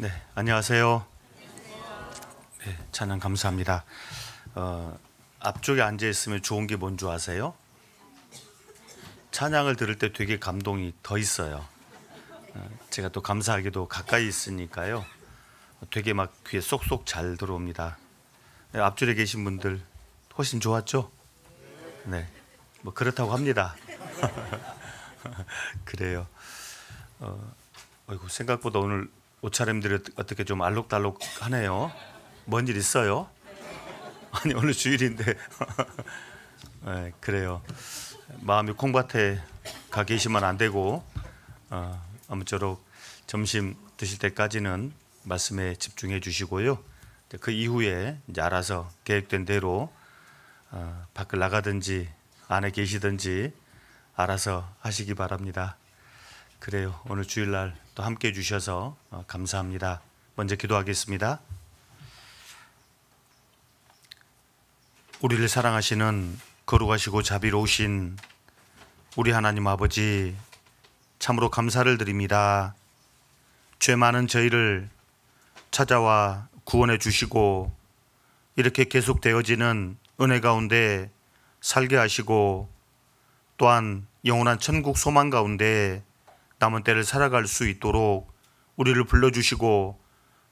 네, 안녕하세요. 네, 찬양 감사합니다. 앞쪽에 앉아 있으면 좋은 게 뭔 줄 아세요? 찬양을 들을 때 되게 감동이 더 있어요. 제가 또 감사하게도 가까이 있으니까요. 되게 막 귀에 쏙쏙 잘 들어옵니다. 네, 앞줄에 계신 분들 훨씬 좋았죠? 네, 뭐 그렇다고 합니다. 그래요. 어이구, 생각보다 오늘 옷차림들이 어떻게 좀 알록달록하네요. 뭔 일 있어요? 아니 오늘 주일인데. 네, 그래요. 마음이 콩밭에 가 계시면 안 되고 아무쪼록 점심 드실 때까지는 말씀에 집중해 주시고요. 그 이후에 이제 알아서 계획된 대로 밖을 나가든지 안에 계시든지 알아서 하시기 바랍니다. 그래요. 오늘 주일날 또 함께 해주셔서 감사합니다. 먼저 기도하겠습니다. 우리를 사랑하시는 거룩하시고 자비로우신 우리 하나님 아버지, 참으로 감사를 드립니다. 죄 많은 저희를 찾아와 구원해 주시고 이렇게 계속되어지는 은혜 가운데 살게 하시고 또한 영원한 천국 소망 가운데 남은 때를 살아갈 수 있도록 우리를 불러주시고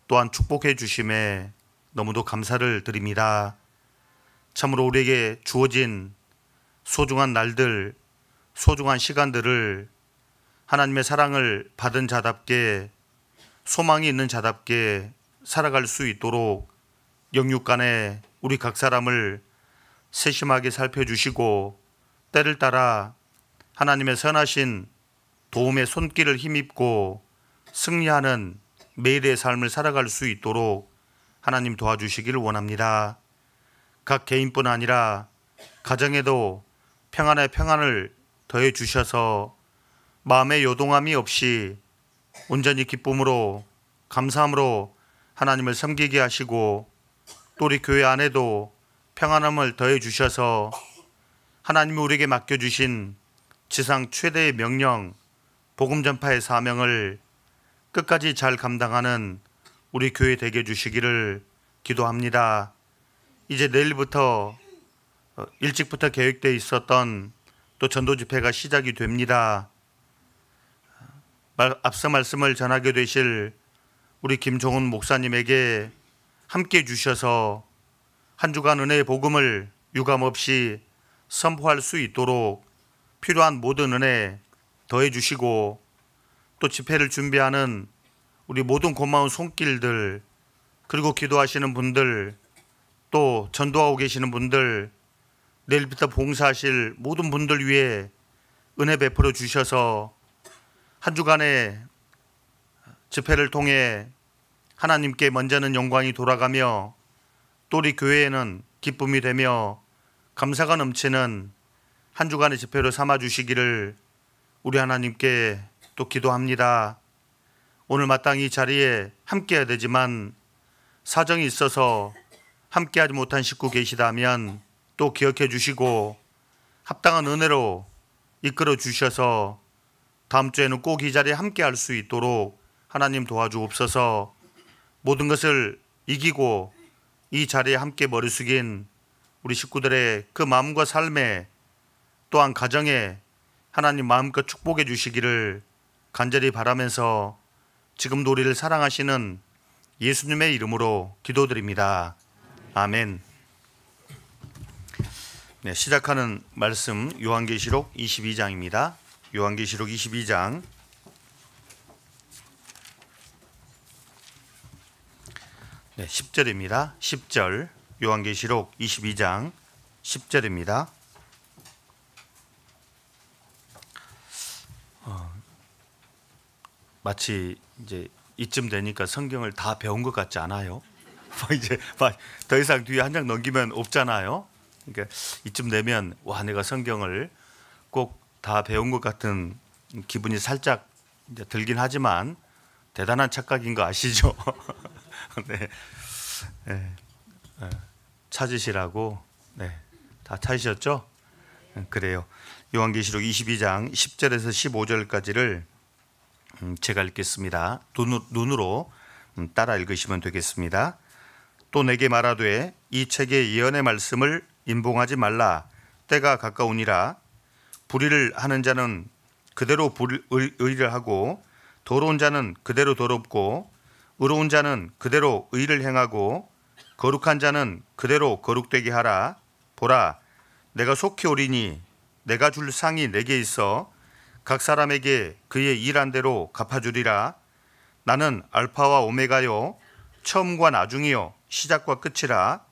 또한 축복해 주심에 너무도 감사를 드립니다. 참으로 우리에게 주어진 소중한 날들, 소중한 시간들을 하나님의 사랑을 받은 자답게, 소망이 있는 자답게 살아갈 수 있도록 영육간에 우리 각 사람을 세심하게 살펴주시고 때를 따라 하나님의 선하신 도움의 손길을 힘입고 승리하는 매일의 삶을 살아갈 수 있도록 하나님 도와주시기를 원합니다. 각 개인뿐 아니라 가정에도 평안에 평안을 더해 주셔서 마음의 요동함이 없이 온전히 기쁨으로 감사함으로 하나님을 섬기게 하시고 또 우리 교회 안에도 평안함을 더해 주셔서 하나님이 우리에게 맡겨주신 지상 최대의 명령, 복음 전파의 사명을 끝까지 잘 감당하는 우리 교회 되게 해주시기를 기도합니다. 이제 내일부터 일찍부터 계획되어 있었던 또 전도 집회가 시작이 됩니다. 앞서 말씀을 전하게 되실 우리 김종훈 목사님에게 함께 주셔서 한 주간 은혜의 복음을 유감없이 선포할 수 있도록 필요한 모든 은혜 더해 주시고 또 집회를 준비하는 우리 모든 고마운 손길들, 그리고 기도하시는 분들, 또 전도하고 계시는 분들, 내일부터 봉사하실 모든 분들 위해 은혜 베풀어 주셔서 한 주간의 집회를 통해 하나님께 먼저는 영광이 돌아가며 또 우리 교회에는 기쁨이 되며 감사가 넘치는 한 주간의 집회로 삼아 주시기를 우리 하나님께 또 기도합니다. 오늘 마땅히 이 자리에 함께해야 되지만 사정이 있어서 함께하지 못한 식구 계시다면 또 기억해 주시고 합당한 은혜로 이끌어 주셔서 다음 주에는 꼭 이 자리에 함께할 수 있도록 하나님 도와주옵소서. 모든 것을 이기고 이 자리에 함께 머리 숙인 우리 식구들의 그 마음과 삶에 또한 가정에 하나님 마음껏 축복해 주시기를 간절히 바라면서 지금도 우리를 사랑하시는 예수님의 이름으로 기도드립니다. 아멘. 네, 시작하는 말씀 요한계시록 22장입니다. 요한계시록 22장 네, 10절입니다. 10절 요한계시록 22장 10절입니다. 마치 이제 이쯤 되니까 성경을 다 배운 것 같지 않아요? 이제 더 이상 뒤에 한 장 넘기면 없잖아요. 그러니까 이쯤 되면 와, 내가 성경을 꼭 다 배운 것 같은 기분이 살짝 이제 들긴 하지만 대단한 착각인 거 아시죠? 네. 네. 찾으시라고. 네. 다 찾으셨죠? 그래요. 요한계시록 22장 10절에서 15절까지를 제가 읽겠습니다. 눈으로 따라 읽으시면 되겠습니다. 또 내게 말하되 이 책의 예언의 말씀을 임봉하지 말라. 때가 가까우니라. 불의를 하는 자는 그대로 의를 하고 더러운 자는 그대로 더럽고 의로운 자는 그대로 의를 행하고 거룩한 자는 그대로 거룩되게 하라. 보라, 내가 속히 오리니 내가 줄 상이 내게 있어 각 사람에게 그의 일한 대로 갚아주리라. 나는 알파와 오메가요 처음과 나중이요 시작과 끝이라.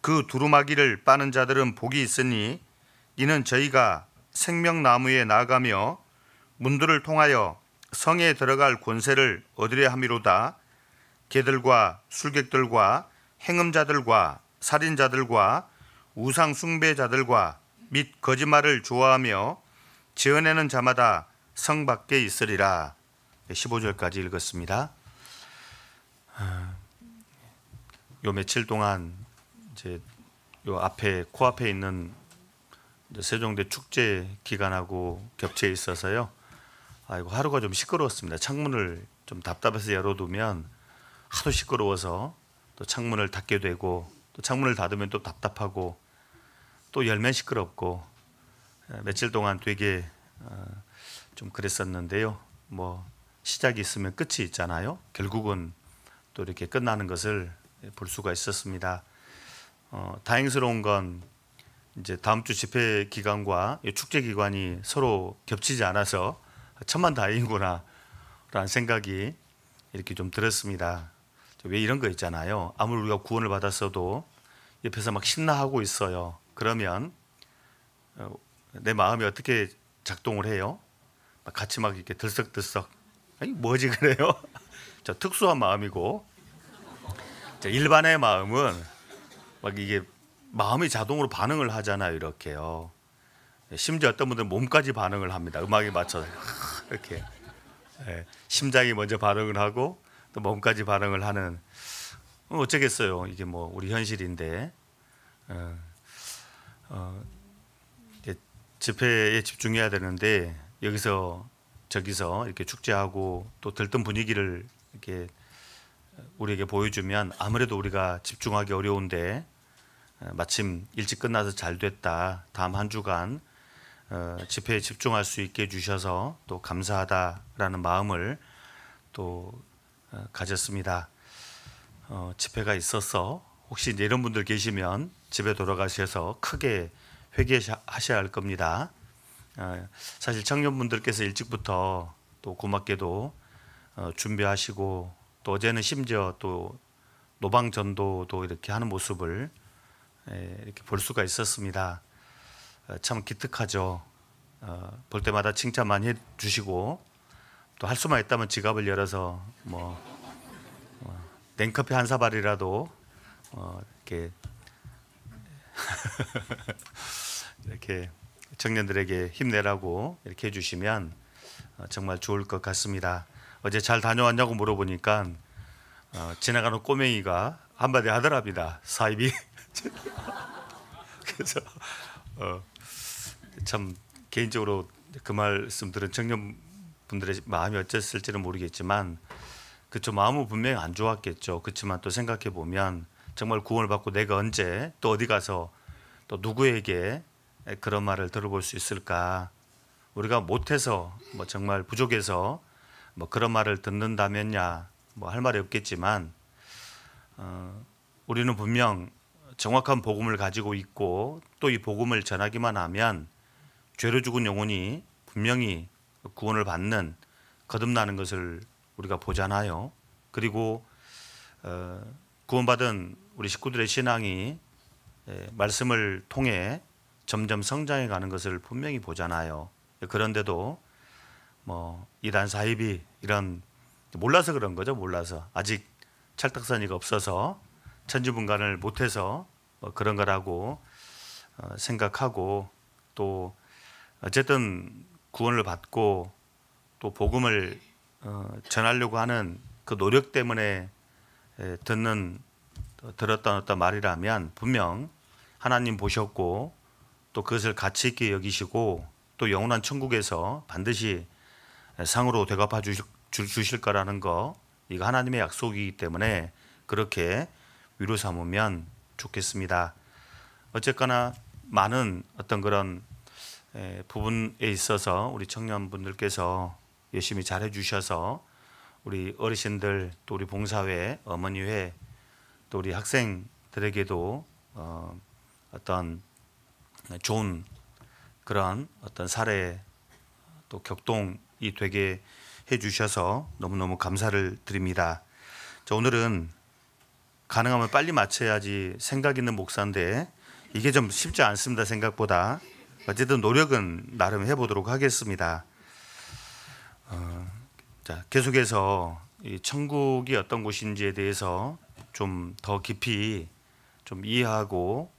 그 두루마기를 빠는 자들은 복이 있으니 이는 저희가 생명나무에 나아가며 문들을 통하여 성에 들어갈 권세를 얻으려 함이로다. 개들과 술객들과 행음자들과 살인자들과 우상 숭배자들과 및 거짓말을 좋아하며 지어내는 자마다 성 밖에 있으리라. 15절까지 읽었습니다. 요 며칠 동안 이제 요 앞에 코앞에 있는 세종대 축제 기간하고 겹쳐 있어서요. 아이고 하루가 좀 시끄러웠습니다. 창문을 좀 답답해서 열어두면 하도 시끄러워서 또 창문을 닫게 되고 또 창문을 닫으면 또 답답하고 또 열면 시끄럽고 며칠 동안 되게 좀 그랬었는데요. 뭐 시작이 있으면 끝이 있잖아요. 결국은 또 이렇게 끝나는 것을 볼 수가 있었습니다. 다행스러운 건 이제 다음 주 집회 기간과 축제 기간이 서로 겹치지 않아서 천만 다행이구나 라는 생각이 이렇게 좀 들었습니다. 왜 이런 거 있잖아요. 아무리 우리가 구원을 받았어도 옆에서 막 신나하고 있어요. 그러면 내 마음이 어떻게 작동을 해요? 같이 막 이렇게 들썩들썩 아니 뭐지 그래요? 저 특수한 마음이고 일반의 마음은 막 이게 마음이 자동으로 반응을 하잖아요. 이렇게요. 심지어 어떤 분들은 몸까지 반응을 합니다. 음악에 맞춰서 이렇게 심장이 먼저 반응을 하고 또 몸까지 반응을 하는 어쩌겠어요. 이게 뭐 우리 현실인데 집회에 집중해야 되는데 여기서 저기서 이렇게 축제하고 또 들뜬 분위기를 이렇게 우리에게 보여주면 아무래도 우리가 집중하기 어려운데 마침 일찍 끝나서 잘 됐다. 다음 한 주간 집회에 집중할 수 있게 해주셔서 또 감사하다라는 마음을 또 가졌습니다. 집회가 있어서 혹시 이런 분들 계시면 집에 돌아가셔서 크게 회개하셔야 할 겁니다. 사실 청년분들께서 일찍부터 또 고맙게도 준비하시고 또 어제는 심지어 또 노방 전도도 이렇게 하는 모습을 이렇게 볼 수가 있었습니다. 참 기특하죠. 볼 때마다 칭찬 많이 해주시고 또 할 수만 있다면 지갑을 열어서 뭐 냉커피 한 사발이라도 이렇게 이렇게 청년들에게 힘내라고 이렇게 해주시면 정말 좋을 것 같습니다. 어제 잘 다녀왔냐고 물어보니까 지나가는 꼬맹이가 한마디 하더랍니다. 사입이 그래서 참 개인적으로 그 말씀 들은 청년분들의 마음이 어땠을지는 모르겠지만 그쵸 마음은 분명히 안 좋았겠죠. 그렇지만 또 생각해 보면 정말 구원을 받고 내가 언제 또 어디 가서 또 누구에게 그런 말을 들어볼 수 있을까? 우리가 못해서 뭐 정말 부족해서 뭐 그런 말을 듣는다면야 뭐 할 말이 없겠지만 우리는 분명 정확한 복음을 가지고 있고 또 이 복음을 전하기만 하면 죄로 죽은 영혼이 분명히 구원을 받는 거듭나는 것을 우리가 보잖아요. 그리고 구원받은 우리 식구들의 신앙이 말씀을 통해 점점 성장해 가는 것을 분명히 보잖아요. 그런데도 뭐 이단 사입이 이런 몰라서 그런 거죠. 몰라서 아직 찰떡선이가 없어서 천지분간을 못해서 그런 거라고 생각하고 또 어쨌든 구원을 받고 또 복음을 전하려고 하는 그 노력 때문에 들었던 어떤 말이라면 분명 하나님 보셨고 또 그것을 가치 있게 여기시고 또 영원한 천국에서 반드시 상으로 되갚아 주실 거라는 거 이거 하나님의 약속이기 때문에 그렇게 위로 삼으면 좋겠습니다. 어쨌거나 많은 어떤 그런 부분에 있어서 우리 청년분들께서 열심히 잘해 주셔서 우리 어르신들, 또 우리 봉사회, 어머니회, 또 우리 학생들에게도 어떤 좋은 그런 어떤 사례, 또 격동이 되게 해 주셔서 너무너무 감사를 드립니다. 자, 오늘은 가능하면 빨리 마쳐야지 생각 있는 목사인데 이게 좀 쉽지 않습니다. 생각보다. 어쨌든 노력은 나름 해보도록 하겠습니다. 자, 계속해서 이 천국이 어떤 곳인지에 대해서 좀 더 깊이 좀 이해하고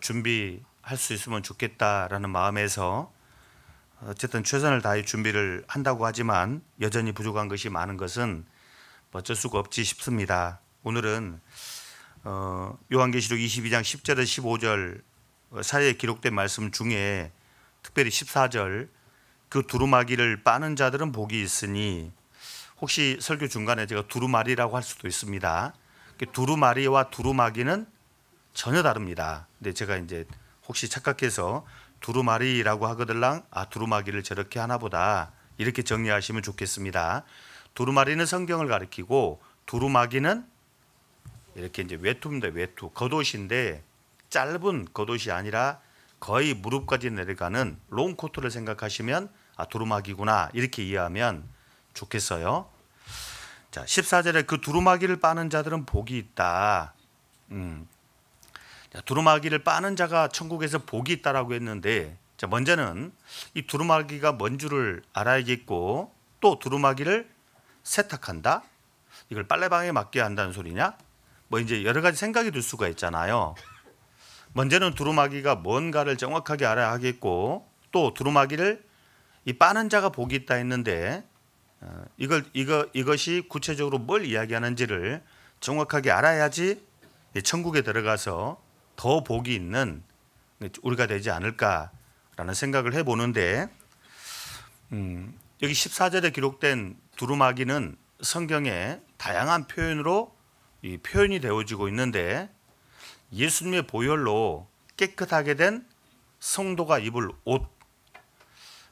준비할 수 있으면 좋겠다라는 마음에서 어쨌든 최선을 다해 준비를 한다고 하지만 여전히 부족한 것이 많은 것은 어쩔 수가 없지 싶습니다. 오늘은 요한계시록 22장 10절에서 15절 사이에 기록된 말씀 중에 특별히 14절 그 두루마기를 빠는 자들은 복이 있으니, 혹시 설교 중간에 제가 두루마리라고 할 수도 있습니다. 두루마리와 두루마기는 전혀 다릅니다. 근데 제가 이제 혹시 착각해서 두루마리라고 하거들랑 두루마기를 저렇게 하나보다 이렇게 정리하시면 좋겠습니다. 두루마리는 성경을 가리키고 두루마기는 이렇게 이제 외투입니다. 외투, 겉옷인데 짧은 겉옷이 아니라 거의 무릎까지 내려가는 롱코트를 생각하시면 두루마기구나 이렇게 이해하면 좋겠어요. 자, 14절에 그 두루마기를 빠는 자들은 복이 있다. 자, 두루마기를 빠는 자가 천국에서 복이 있다라고 했는데, 자, 먼저는 이 두루마기가 뭔 줄을 알아야겠고, 또 두루마기를 세탁한다? 이걸 빨래방에 맡겨야 한다는 소리냐? 뭐 이제 여러 가지 생각이 들 수가 있잖아요. 먼저는 두루마기가 뭔가를 정확하게 알아야 하겠고, 또 두루마기를 이 빠는 자가 복이 있다 했는데 이것이 구체적으로 뭘 이야기하는지를 정확하게 알아야지 천국에 들어가서 더 복이 있는 우리가 되지 않을까라는 생각을 해보는데, 여기 14절에 기록된 두루마기는 성경에 다양한 표현으로 이 표현이 되어지고 있는데, 예수님의 보혈로 깨끗하게 된 성도가 입을 옷,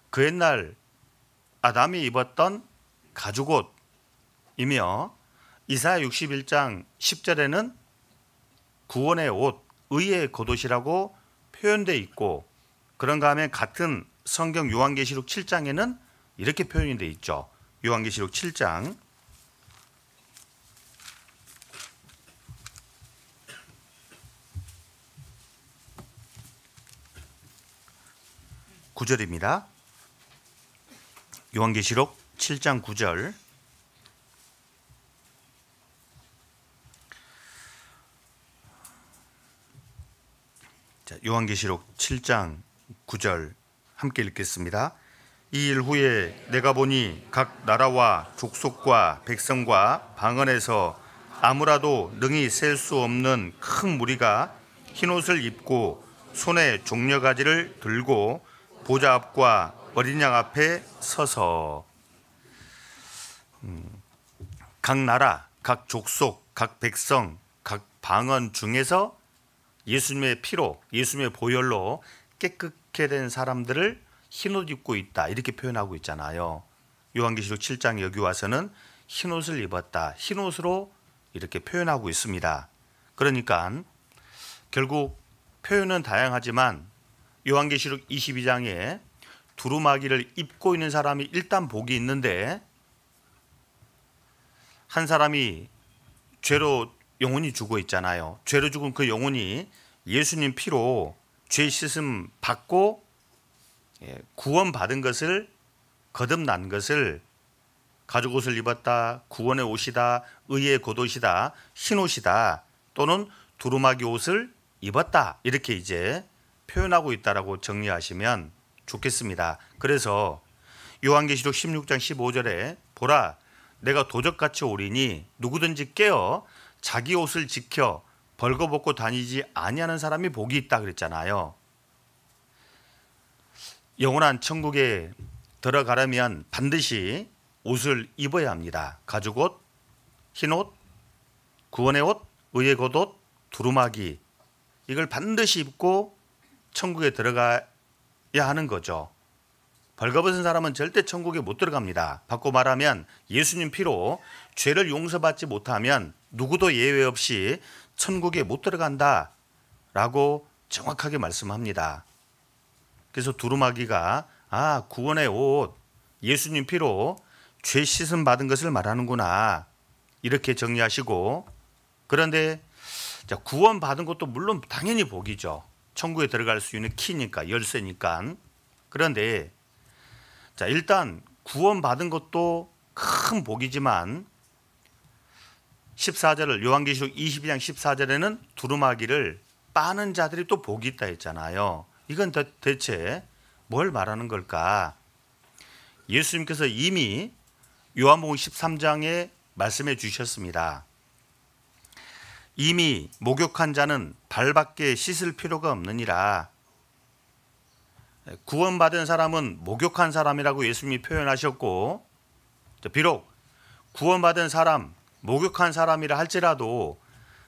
그 옛날 아담이 입었던 가죽옷이며, 이사야 61장 10절에는 구원의 옷, 의의 겉옷이라고 표현되어 있고, 그런가 하면 같은 성경 요한계시록 7장에는 이렇게 표현이 되어 있죠. 요한계시록 7장 9절입니다. 요한계시록 7장 9절. 자, 요한계시록 7장 9절 함께 읽겠습니다. 이 일 후에 내가 보니 각 나라와 족속과 백성과 방언에서 아무라도 능히 셀 수 없는 큰 무리가 흰옷을 입고 손에 종려가지를 들고 보좌 앞과 어린 양 앞에 서서, 각 나라, 각 족속, 각 백성, 각 방언 중에서 예수님의 피로, 예수님의 보혈로 깨끗게 된 사람들을 흰옷 입고 있다 이렇게 표현하고 있잖아요. 요한계시록 7장 여기 와서는 흰옷을 입었다, 흰옷으로 이렇게 표현하고 있습니다. 그러니까 결국 표현은 다양하지만 요한계시록 22장에 두루마기를 입고 있는 사람이 일단 복이 있는데, 한 사람이 죄로 영혼이 죽어 있잖아요. 죄로 죽은 그 영혼이 예수님 피로 죄 씻음 받고 구원받은 것을, 거듭난 것을, 가죽옷을 입었다, 구원의 옷이다, 의의 겉옷이다, 흰옷이다, 또는 두루마기 옷을 입었다 이렇게 이제 표현하고 있다라고 정리하시면 좋겠습니다. 그래서 요한계시록 16장 15절에 보라 내가 도적같이 오리니 누구든지 깨어 자기 옷을 지켜 벌거벗고 다니지 아니하는 사람이 복이 있다 그랬잖아요. 영원한 천국에 들어가려면 반드시 옷을 입어야 합니다. 가죽옷, 흰옷, 구원의 옷, 의의 겉옷, 두루마기, 이걸 반드시 입고 천국에 들어가야 하는 거죠. 벌거벗은 사람은 절대 천국에 못 들어갑니다. 바꿔 말하면 예수님 피로 죄를 용서받지 못하면 누구도 예외 없이 천국에 못 들어간다 라고 정확하게 말씀합니다. 그래서 두루마기가 구원의 옷, 예수님 피로 죄 씻음 받은 것을 말하는구나 이렇게 정리하시고, 그런데 구원 받은 것도 물론 당연히 복이죠. 천국에 들어갈 수 있는 키니까, 열쇠니까. 그런데 일단 구원 받은 것도 큰 복이지만 14절을 요한계시록 22장 14절에는 두루마기를 빠는 자들이 또 복이 있다 했잖아요. 이건 대체 뭘 말하는 걸까? 예수님께서 이미 요한복음 13장에 말씀해 주셨습니다. 이미 목욕한 자는 발밖에 씻을 필요가 없느니라. 구원받은 사람은 목욕한 사람이라고 예수님이 표현하셨고, 비록 구원받은 사람, 목욕한 사람이라 할지라도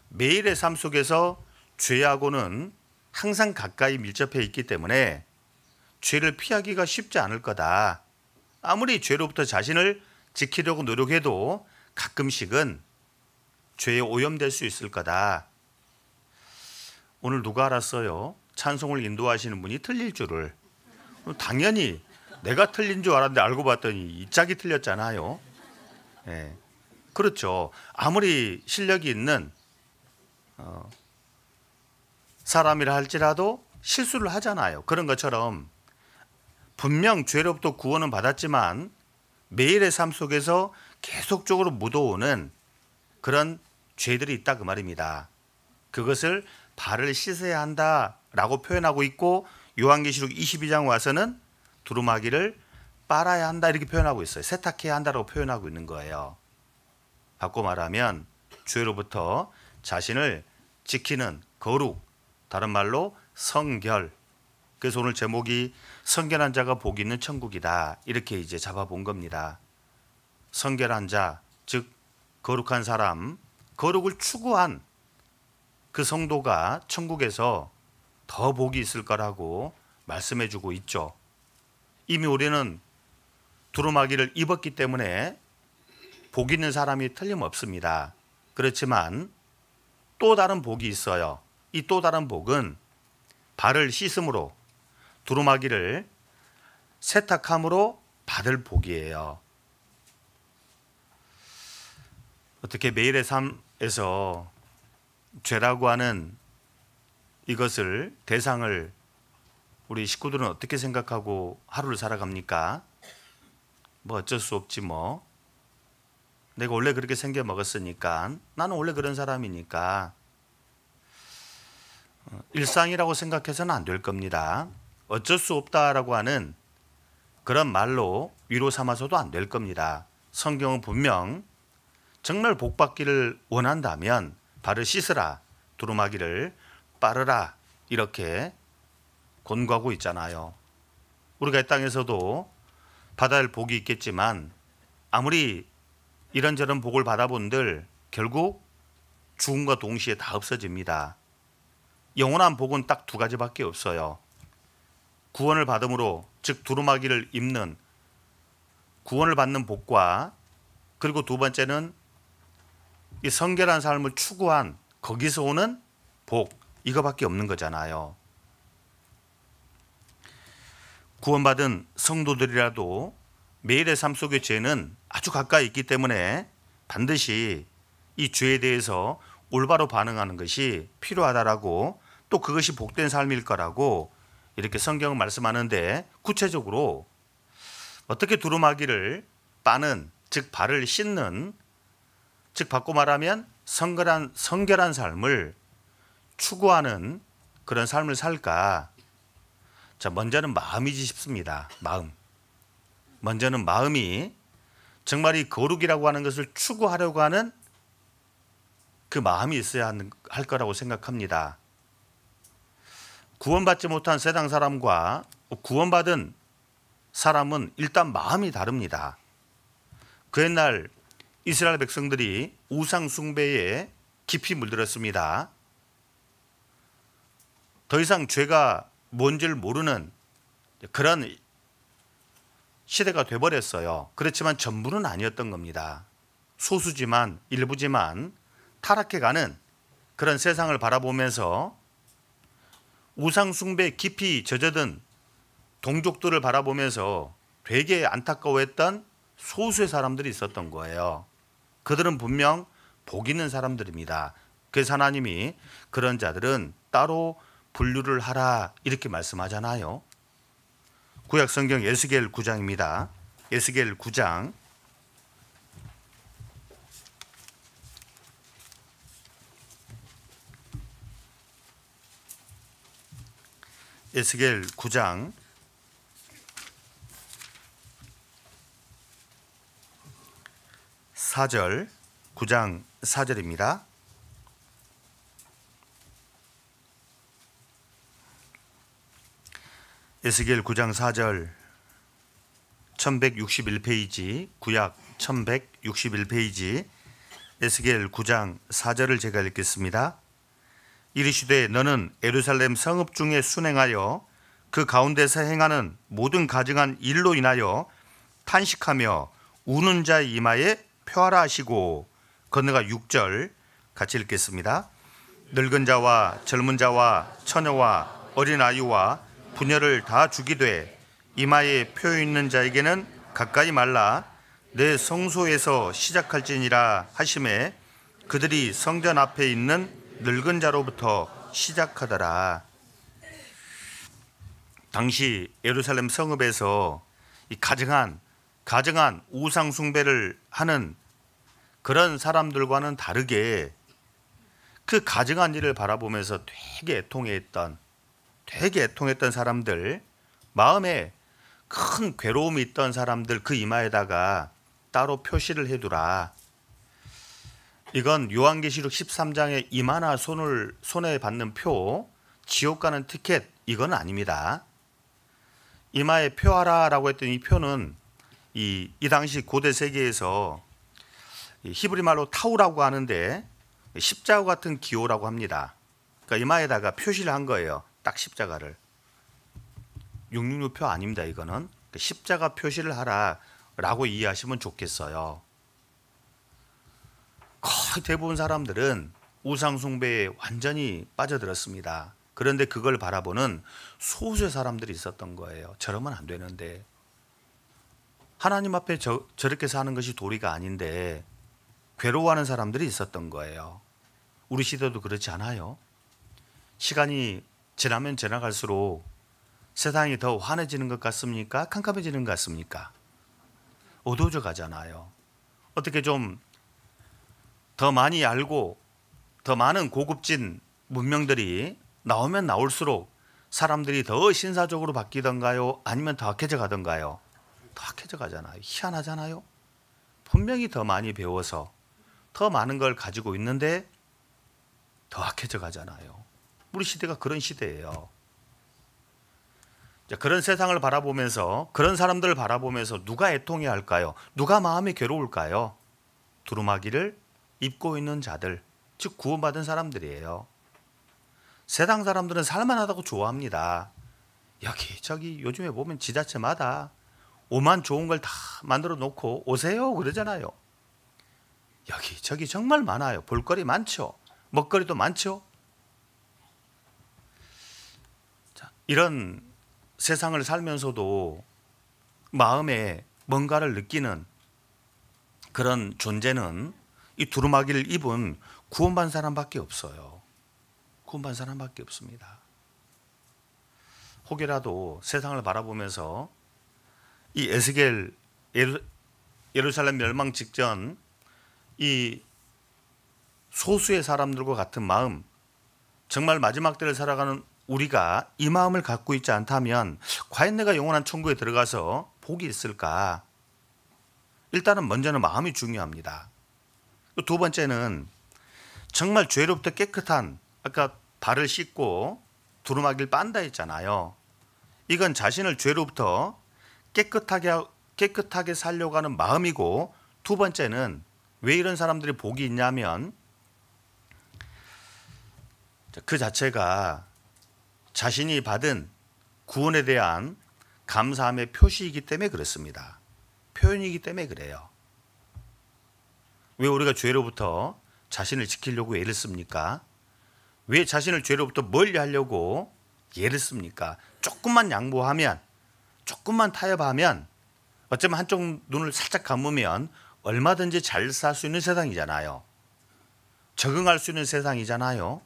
매일의 삶 속에서 죄하고는 항상 가까이 밀접해 있기 때문에 죄를 피하기가 쉽지 않을 거다. 아무리 죄로부터 자신을 지키려고 노력해도 가끔씩은 죄에 오염될 수 있을 거다. 오늘 누가 알았어요? 찬송을 인도하시는 분이 틀릴 줄을. 당연히 내가 틀린 줄 알았는데 알고 봤더니 이 짝이 틀렸잖아요. 예. 그렇죠. 아무리 실력이 있는 사람이라 할지라도 실수를 하잖아요. 그런 것처럼 분명 죄로부터 구원은 받았지만 매일의 삶 속에서 계속적으로 묻어오는 그런 죄들이 있다 그 말입니다. 그것을 발을 씻어야 한다라고 표현하고 있고, 요한계시록 22장 와서는 두루마기를 빨아야 한다 이렇게 표현하고 있어요. 세탁해야 한다라고 표현하고 있는 거예요. 바꿔 말하면 죄로부터 자신을 지키는 거룩, 다른 말로 성결. 그래서 오늘 제목이 성결한 자가 복이 있는 천국이다 이렇게 이제 잡아본 겁니다. 성결한 자, 즉 거룩한 사람, 거룩을 추구한 그 성도가 천국에서 더 복이 있을 거라고 말씀해 주고 있죠. 이미 우리는 두루마기를 입었기 때문에 복 있는 사람이 틀림없습니다. 그렇지만 또 다른 복이 있어요. 이 또 다른 복은 발을 씻음으로, 두루마기를 세탁함으로 받을 복이에요. 어떻게 매일의 삶에서 죄라고 하는 이것을, 대상을 우리 식구들은 어떻게 생각하고 하루를 살아갑니까? 뭐 어쩔 수 없지 뭐. 내가 원래 그렇게 생겨 먹었으니까, 나는 원래 그런 사람이니까. 일상이라고 생각해서는 안 될 겁니다. 어쩔 수 없다라고 하는 그런 말로 위로 삼아서도 안 될 겁니다. 성경은 분명 정말 복 받기를 원한다면 발을 씻으라, 두루마기를 빨으라 이렇게 권고하고 있잖아요. 우리가 이 땅에서도 받아야 할 복이 있겠지만 아무리 이런저런 복을 받아본들 결국 죽음과 동시에 다 없어집니다. 영원한 복은 딱 두 가지밖에 없어요. 구원을 받음으로, 즉 두루마기를 입는 구원을 받는 복과, 그리고 두 번째는 이 성결한 삶을 추구한 거기서 오는 복, 이거밖에 없는 거잖아요. 구원받은 성도들이라도 매일의 삶 속의 죄는 아주 가까이 있기 때문에 반드시 이 죄에 대해서 올바로 반응하는 것이 필요하다라고, 또 그것이 복된 삶일 거라고 이렇게 성경은 말씀하는데, 구체적으로 어떻게 두루마기를 빠는, 즉 발을 씻는, 즉 바꿔 말하면 성결한 삶을 추구하는 그런 삶을 살까? 자, 먼저는 마음이지 싶습니다. 마음. 먼저는 마음이 정말 이 거룩이라고 하는 것을 추구하려고 하는 그 마음이 있어야 할 거라고 생각합니다. 구원받지 못한 세상 사람과 구원받은 사람은 일단 마음이 다릅니다. 그 옛날 이스라엘 백성들이 우상 숭배에 깊이 물들었습니다. 더 이상 죄가 뭔지를 모르는 그런 시대가 돼버렸어요. 그렇지만 전부는 아니었던 겁니다. 소수지만 일부지만 타락해가는 그런 세상을 바라보면서 우상 숭배에 깊이 젖어든 동족들을 바라보면서 되게 안타까워했던 소수의 사람들이 있었던 거예요. 그들은 분명 복 있는 사람들입니다. 그래서 하나님이 그런 자들은 따로 분류를 하라 이렇게 말씀하잖아요. 구약 성경 에스겔 9장입니다. 에스겔 9장 에스겔 9장 4절 9장 4절입니다. 에스겔 9장 4절 1161페이지 구약 1161페이지 에스겔 9장 4절을 제가 읽겠습니다. 이르시되 너는 예루살렘 성읍 중에 순행하여 그 가운데서 행하는 모든 가증한 일로 인하여 탄식하며 우는 자의 이마에 표하라 하시고, 건너가 6절 같이 읽겠습니다. 늙은 자와 젊은 자와 처녀와 어린아이와 부녀를 다 죽이되 이마에 표 있는 자에게는 가까이 말라. 내 성소에서 시작할지니라 하심에 그들이 성전 앞에 있는 늙은 자로부터 시작하더라. 당시 예루살렘 성읍에서 이 가증한 우상 숭배를 하는 그런 사람들과는 다르게 그 가증한 일을 바라보면서 되게 애통했던 사람들, 마음에 큰 괴로움이 있던 사람들 그 이마에다가 따로 표시를 해두라. 이건 요한계시록 13장에 이마나 손에 받는 표, 지옥 가는 티켓, 이건 아닙니다. 이마에 표하라 라고 했던 이 표는 이 당시 고대 세계에서 히브리 말로 타우라고 하는데 십자가 같은 기호라고 합니다. 그러니까 이마에다가 표시를 한 거예요. 딱 십자가를. 666표 아닙니다. 이거는 십자가 표시를 하라라고 이해하시면 좋겠어요. 거의 대부분 사람들은 우상 숭배에 완전히 빠져들었습니다. 그런데 그걸 바라보는 소수의 사람들이 있었던 거예요. 저러면 안 되는데, 하나님 앞에 저렇게 사는 것이 도리가 아닌데 괴로워하는 사람들이 있었던 거예요. 우리 시대도 그렇지 않아요? 시간이 지나면 지나갈수록 세상이 더 환해지는 것 같습니까? 캄캄해지는 것 같습니까? 어두워져 가잖아요. 어떻게 좀 더 많이 알고 더 많은 고급진 문명들이 나오면 나올수록 사람들이 더 신사적으로 바뀌던가요? 아니면 더 악해져 가던가요? 더 악해져 가잖아요. 희한하잖아요. 분명히 더 많이 배워서 더 많은 걸 가지고 있는데 더 악해져 가잖아요. 우리 시대가 그런 시대예요. 그런 세상을 바라보면서, 그런 사람들을 바라보면서 누가 애통해야 할까요? 누가 마음이 괴로울까요? 두루마기를 입고 있는 자들, 즉 구원받은 사람들이에요. 세상 사람들은 살만하다고 좋아합니다. 여기저기 요즘에 보면 지자체마다 오만 좋은 걸 다 만들어 놓고 오세요 그러잖아요. 여기저기 정말 많아요. 볼거리 많죠. 먹거리도 많죠. 자, 이런 세상을 살면서도 마음에 뭔가를 느끼는 그런 존재는 이 두루마기를 입은 구원받은 사람밖에 없어요. 구원받은 사람밖에 없습니다. 혹여라도 세상을 바라보면서 이 에스겔 예루살렘 멸망 직전 이 소수의 사람들과 같은 마음, 정말 마지막 때를 살아가는 우리가 이 마음을 갖고 있지 않다면 과연 내가 영원한 천국에 들어가서 복이 있을까? 일단은 먼저는 마음이 중요합니다. 두 번째는 정말 죄로부터 깨끗한, 아까 발을 씻고 두루마기를 빤다 했잖아요. 이건 자신을 죄로부터 깨끗하게 살려고 하는 마음이고, 두 번째는 왜 이런 사람들이 복이 있냐면 그 자체가 자신이 받은 구원에 대한 감사함의 표시이기 때문에 그렇습니다. 표현이기 때문에 그래요. 왜 우리가 죄로부터 자신을 지키려고 애를 씁니까? 왜 자신을 죄로부터 멀리 하려고 애를 씁니까? 조금만 양보하면, 조금만 타협하면, 어쩌면 한쪽 눈을 살짝 감으면 얼마든지 잘 살 수 있는 세상이잖아요. 적응할 수 있는 세상이잖아요.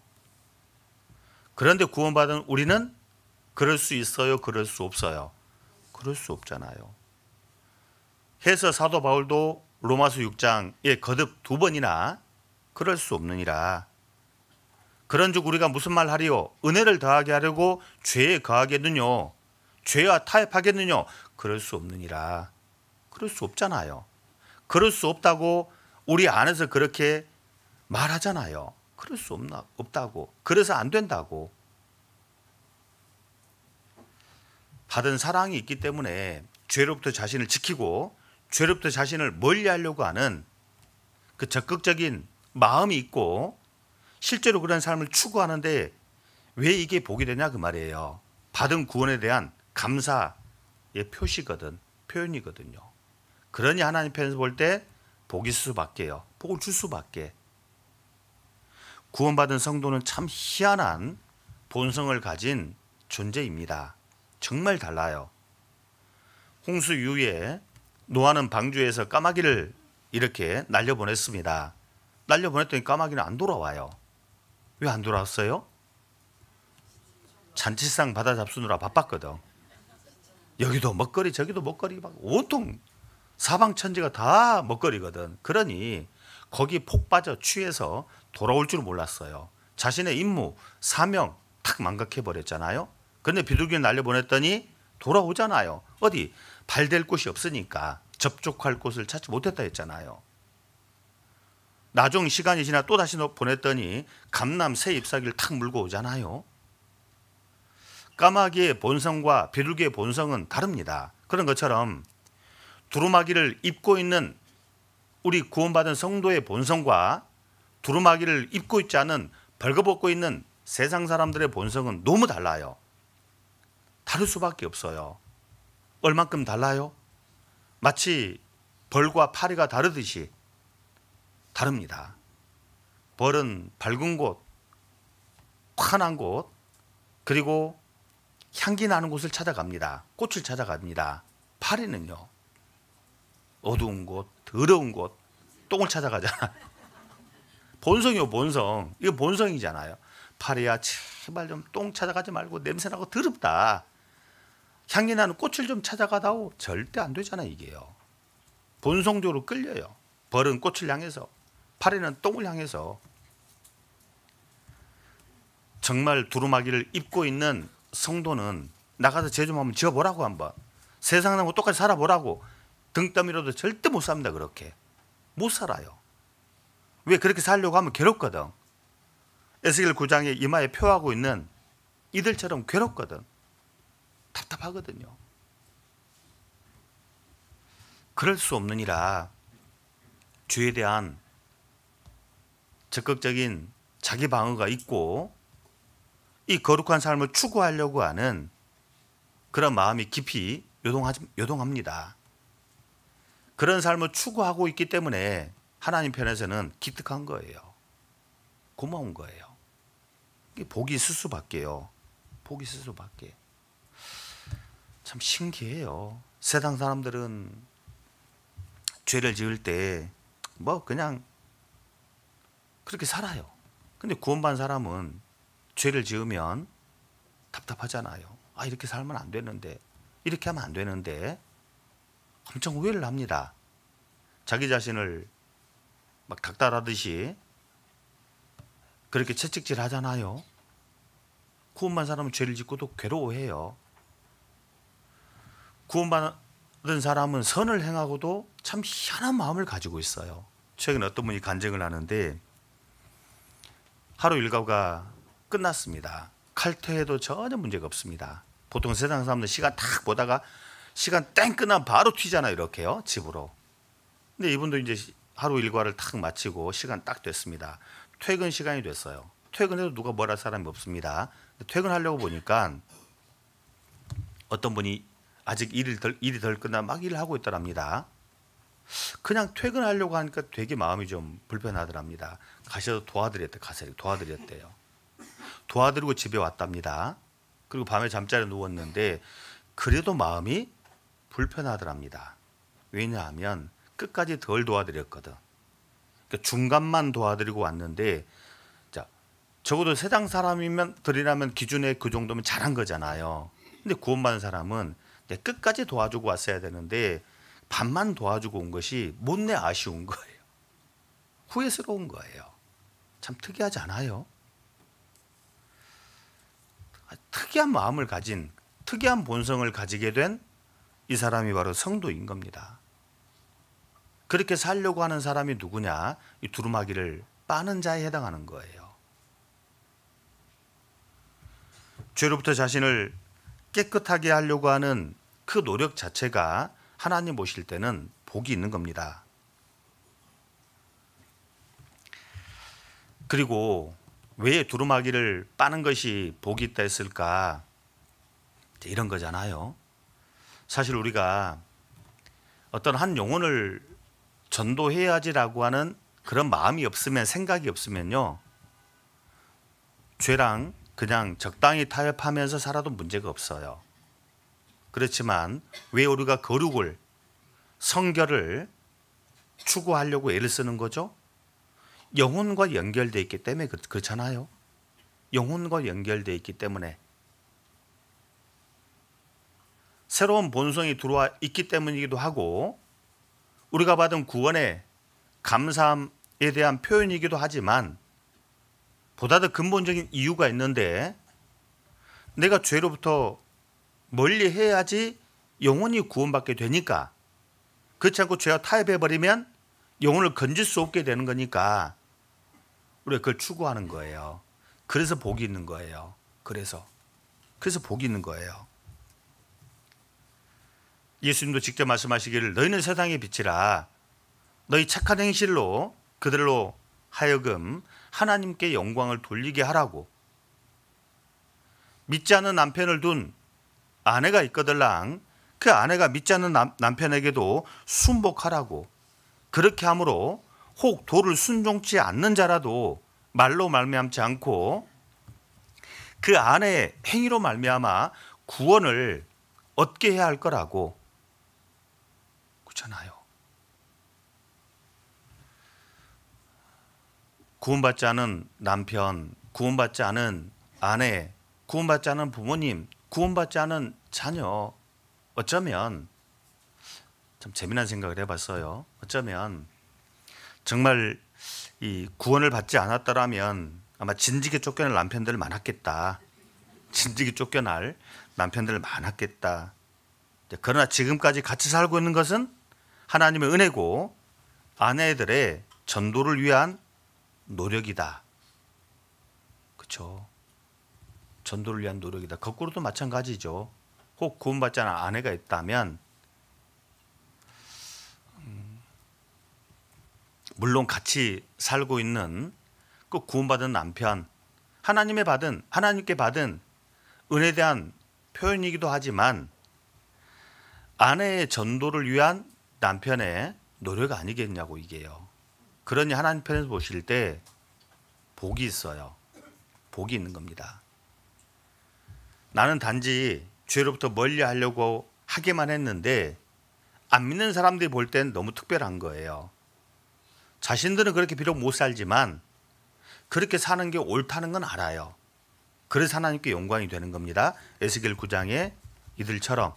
그런데 구원받은 우리는 그럴 수 있어요? 그럴 수 없어요? 그럴 수 없잖아요. 해서 사도 바울도 로마서 6장에 거듭 2번이나 그럴 수 없느니라. 그런즉 우리가 무슨 말 하리요? 은혜를 더하게 하려고 죄에 거하겠느뇨? 죄와 타협하겠느뇨? 그럴 수 없느니라. 그럴 수 없잖아요. 그럴 수 없다고 우리 안에서 그렇게 말하잖아요. 그럴 수 없다고. 그래서 안 된다고. 받은 사랑이 있기 때문에 죄로부터 자신을 지키고 죄로부터 자신을 멀리하려고 하는 그 적극적인 마음이 있고 실제로 그런 삶을 추구하는데 왜 이게 복이 되냐 그 말이에요. 받은 구원에 대한 감사의 표시거든, 표현이거든요. 그러니 하나님 편에서 볼 때 복이 있을 수밖에요. 복을 줄 수밖에. 구원받은 성도는 참 희한한 본성을 가진 존재입니다. 정말 달라요. 홍수 이후에 노아는 방주에서 까마귀를 이렇게 날려보냈습니다. 날려보냈더니 까마귀는 안 돌아와요. 왜 안 돌아왔어요? 잔치상 받아 잡수느라 바빴거든. 여기도 먹거리 저기도 먹거리 막 온통 사방천지가 다 먹거리거든. 그러니 거기 폭 빠져 취해서 돌아올 줄 몰랐어요. 자신의 임무, 사명 탁 망각해버렸잖아요. 그런데 비둘기를 날려보냈더니 돌아오잖아요. 어디 발댈 곳이 없으니까 접촉할 곳을 찾지 못했다 했잖아요. 나중 시간이 지나 또다시 보냈더니 감람 새 잎사귀를 탁 물고 오잖아요. 까마귀의 본성과 비둘기의 본성은 다릅니다. 그런 것처럼 두루마기를 입고 있는 우리 구원받은 성도의 본성과 두루마기를 입고 있지 않은 벌거벗고 있는 세상 사람들의 본성은 너무 달라요. 다를 수밖에 없어요. 얼만큼 달라요? 마치 벌과 파리가 다르듯이 다릅니다. 벌은 밝은 곳, 환한 곳, 그리고 향기 나는 곳을 찾아갑니다. 꽃을 찾아갑니다. 파리는요, 어두운 곳, 더러운 곳, 똥을 찾아가잖아요. 본성이요, 본성. 이거 본성이잖아요. 파리야, 제발 좀 똥 찾아가지 말고 냄새나고 더럽다. 향기 나는 꽃을 좀 찾아가다오. 절대 안 되잖아요, 이게요. 본성적으로 끌려요. 벌은 꽃을 향해서, 파리는 똥을 향해서. 정말 두루마기를 입고 있는 성도는 나가서 죄 좀 한번 지어보라고, 한번 세상하고 똑같이 살아보라고. 등 떠밀어도 절대 못 삽니다. 그렇게 못 살아요. 왜? 그렇게 살려고 하면 괴롭거든. 에스겔 9장에 이마에 표하고 있는 이들처럼 괴롭거든. 답답하거든요. 그럴 수 없느니라 죄에 대한 적극적인 자기 방어가 있고 이 거룩한 삶을 추구하려고 하는 그런 마음이 깊이 요동합니다. 그런 삶을 추구하고 있기 때문에 하나님 편에서는 기특한 거예요. 고마운 거예요. 복이 있을 수밖에요. 복이 있을 수밖에. 참 신기해요. 세상 사람들은 죄를 지을 때 뭐 그냥 그렇게 살아요. 근데 구원받은 사람은 죄를 지으면 답답하잖아요. 아, 이렇게 살면 안 되는데, 이렇게 하면 안 되는데 엄청 후회를 합니다. 자기 자신을 막 닥달하듯이 그렇게 채찍질 하잖아요. 구원받은 사람은 죄를 짓고도 괴로워해요. 구원받은 사람은 선을 행하고도 참 희한한 마음을 가지고 있어요. 최근에 어떤 분이 간증을 하는데 하루 일과가 끝났습니다. 칼퇴해도 전혀 문제가 없습니다. 보통 세상 사람들 시간 딱 보다가 시간 땡 끝나면 바로 튀잖아요. 이렇게요, 집으로. 근데 이분도 이제 하루 일과를 탁 마치고 시간 딱 됐습니다. 퇴근 시간이 됐어요. 퇴근해도 누가 뭐라 할 사람이 없습니다. 퇴근하려고 보니까 어떤 분이 아직 일이 덜 끝나 막 일을 하고 있더랍니다. 그냥 퇴근하려고 하니까 되게 마음이 좀 불편하더랍니다. 가셔서 도와드렸대요. 도와드리고 집에 왔답니다. 그리고 밤에 잠자리에 누웠는데 그래도 마음이 불편하더랍니다. 왜냐하면 끝까지 덜 도와드렸거든. 그러니까 중간만 도와드리고 왔는데, 자, 적어도 세상 사람이면 기준에 그 정도면 잘한 거잖아요. 근데 구원받은 사람은 끝까지 도와주고 왔어야 되는데 반만 도와주고 온 것이 못내 아쉬운 거예요. 후회스러운 거예요. 참 특이하지 않아요? 특이한 마음을 가진, 특이한 본성을 가지게 된 이 사람이 바로 성도인 겁니다. 그렇게 살려고 하는 사람이 누구냐? 이 두루마기를 빠는 자에 해당하는 거예요. 죄로부터 자신을 깨끗하게 하려고 하는 그 노력 자체가 하나님 보실 때는 복이 있는 겁니다. 그리고 왜 두루마기를 빠는 것이 복이 있다 했을까? 이런 거잖아요. 사실 우리가 어떤 한 영혼을 전도해야지라고 하는 그런 마음이 없으면, 생각이 없으면요, 죄랑 그냥 적당히 타협하면서 살아도 문제가 없어요. 그렇지만 왜 우리가 거룩을, 성결을 추구하려고 애를 쓰는 거죠? 영혼과 연결되어 있기 때문에 그렇잖아요. 영혼과 연결되어 있기 때문에, 새로운 본성이 들어와 있기 때문이기도 하고, 우리가 받은 구원의 감사함에 대한 표현이기도 하지만 보다 더 근본적인 이유가 있는데, 내가 죄로부터 멀리 해야지 영혼이 구원받게 되니까, 그렇지 않고 죄와 타협해버리면 영혼을 건질 수 없게 되는 거니까 우리가 그걸 추구하는 거예요. 그래서 복이 있는 거예요. 그래서 복이 있는 거예요. 예수님도 직접 말씀하시기를 너희는 세상의 빛이라 너희 착한 행실로 그들로 하여금 하나님께 영광을 돌리게 하라고. 믿지 않는 남편을 둔 아내가 있거들랑 그 아내가 믿지 않는 남편에게도 순복하라고. 그렇게 함으로 혹 도를 순종치 않는 자라도 말로 말미암지 않고 그 아내의 행위로 말미암아 구원을 얻게 해야 할 거라고. 그렇잖아요. 구원받지 않은 남편, 구원받지 않은 아내, 구원받지 않은 부모님, 구원받지 않은 자녀, 어쩌면 참 재미난 생각을 해봤어요. 어쩌면 정말 이 구원을 받지 않았더라면 아마 진즉에 쫓겨날 남편들 많았겠다. 진즉에 쫓겨날 남편들 많았겠다. 그러나 지금까지 같이 살고 있는 것은 하나님의 은혜고 아내들의 전도를 위한 노력이다. 그렇죠? 전도를 위한 노력이다. 거꾸로도 마찬가지죠. 혹 구원받지 않은 아내가 있다면 물론 같이 살고 있는 그 구원받은 남편, 하나님께 받은 은혜에 대한 표현이기도 하지만 아내의 전도를 위한 남편의 노력 아니겠냐고 이게요. 그러니 하나님 편에서 보실 때 복이 있어요. 복이 있는 겁니다. 나는 단지 죄로부터 멀리 하려고 하기만 했는데 안 믿는 사람들이 볼 땐 너무 특별한 거예요. 자신들은 그렇게 비록 못 살지만 그렇게 사는 게 옳다는 건 알아요. 그래서 하나님께 영광이 되는 겁니다. 에스겔 9장의 이들처럼.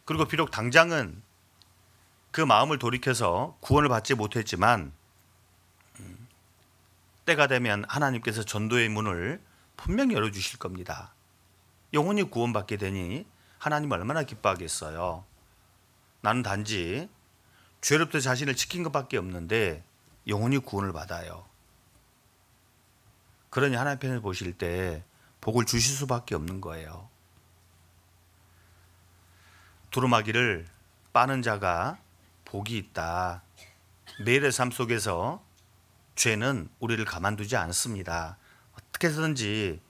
그리고 비록 당장은 그 마음을 돌이켜서 구원을 받지 못했지만 때가 되면 하나님께서 전도의 문을 분명히 열어주실 겁니다. 영혼이 구원받게 되니 하나님 얼마나 기뻐하겠어요. 나는 단지 죄로부터 자신을 지킨 것밖에 없는데 영혼이 구원을 받아요. 그러니 하나님 편을 보실 때 복을 주실 수밖에 없는 거예요. 두루마기를 빠는 자가 복이 있다. 매일의 삶 속에서 죄는 우리를 가만두지 않습니다. 어떻게든지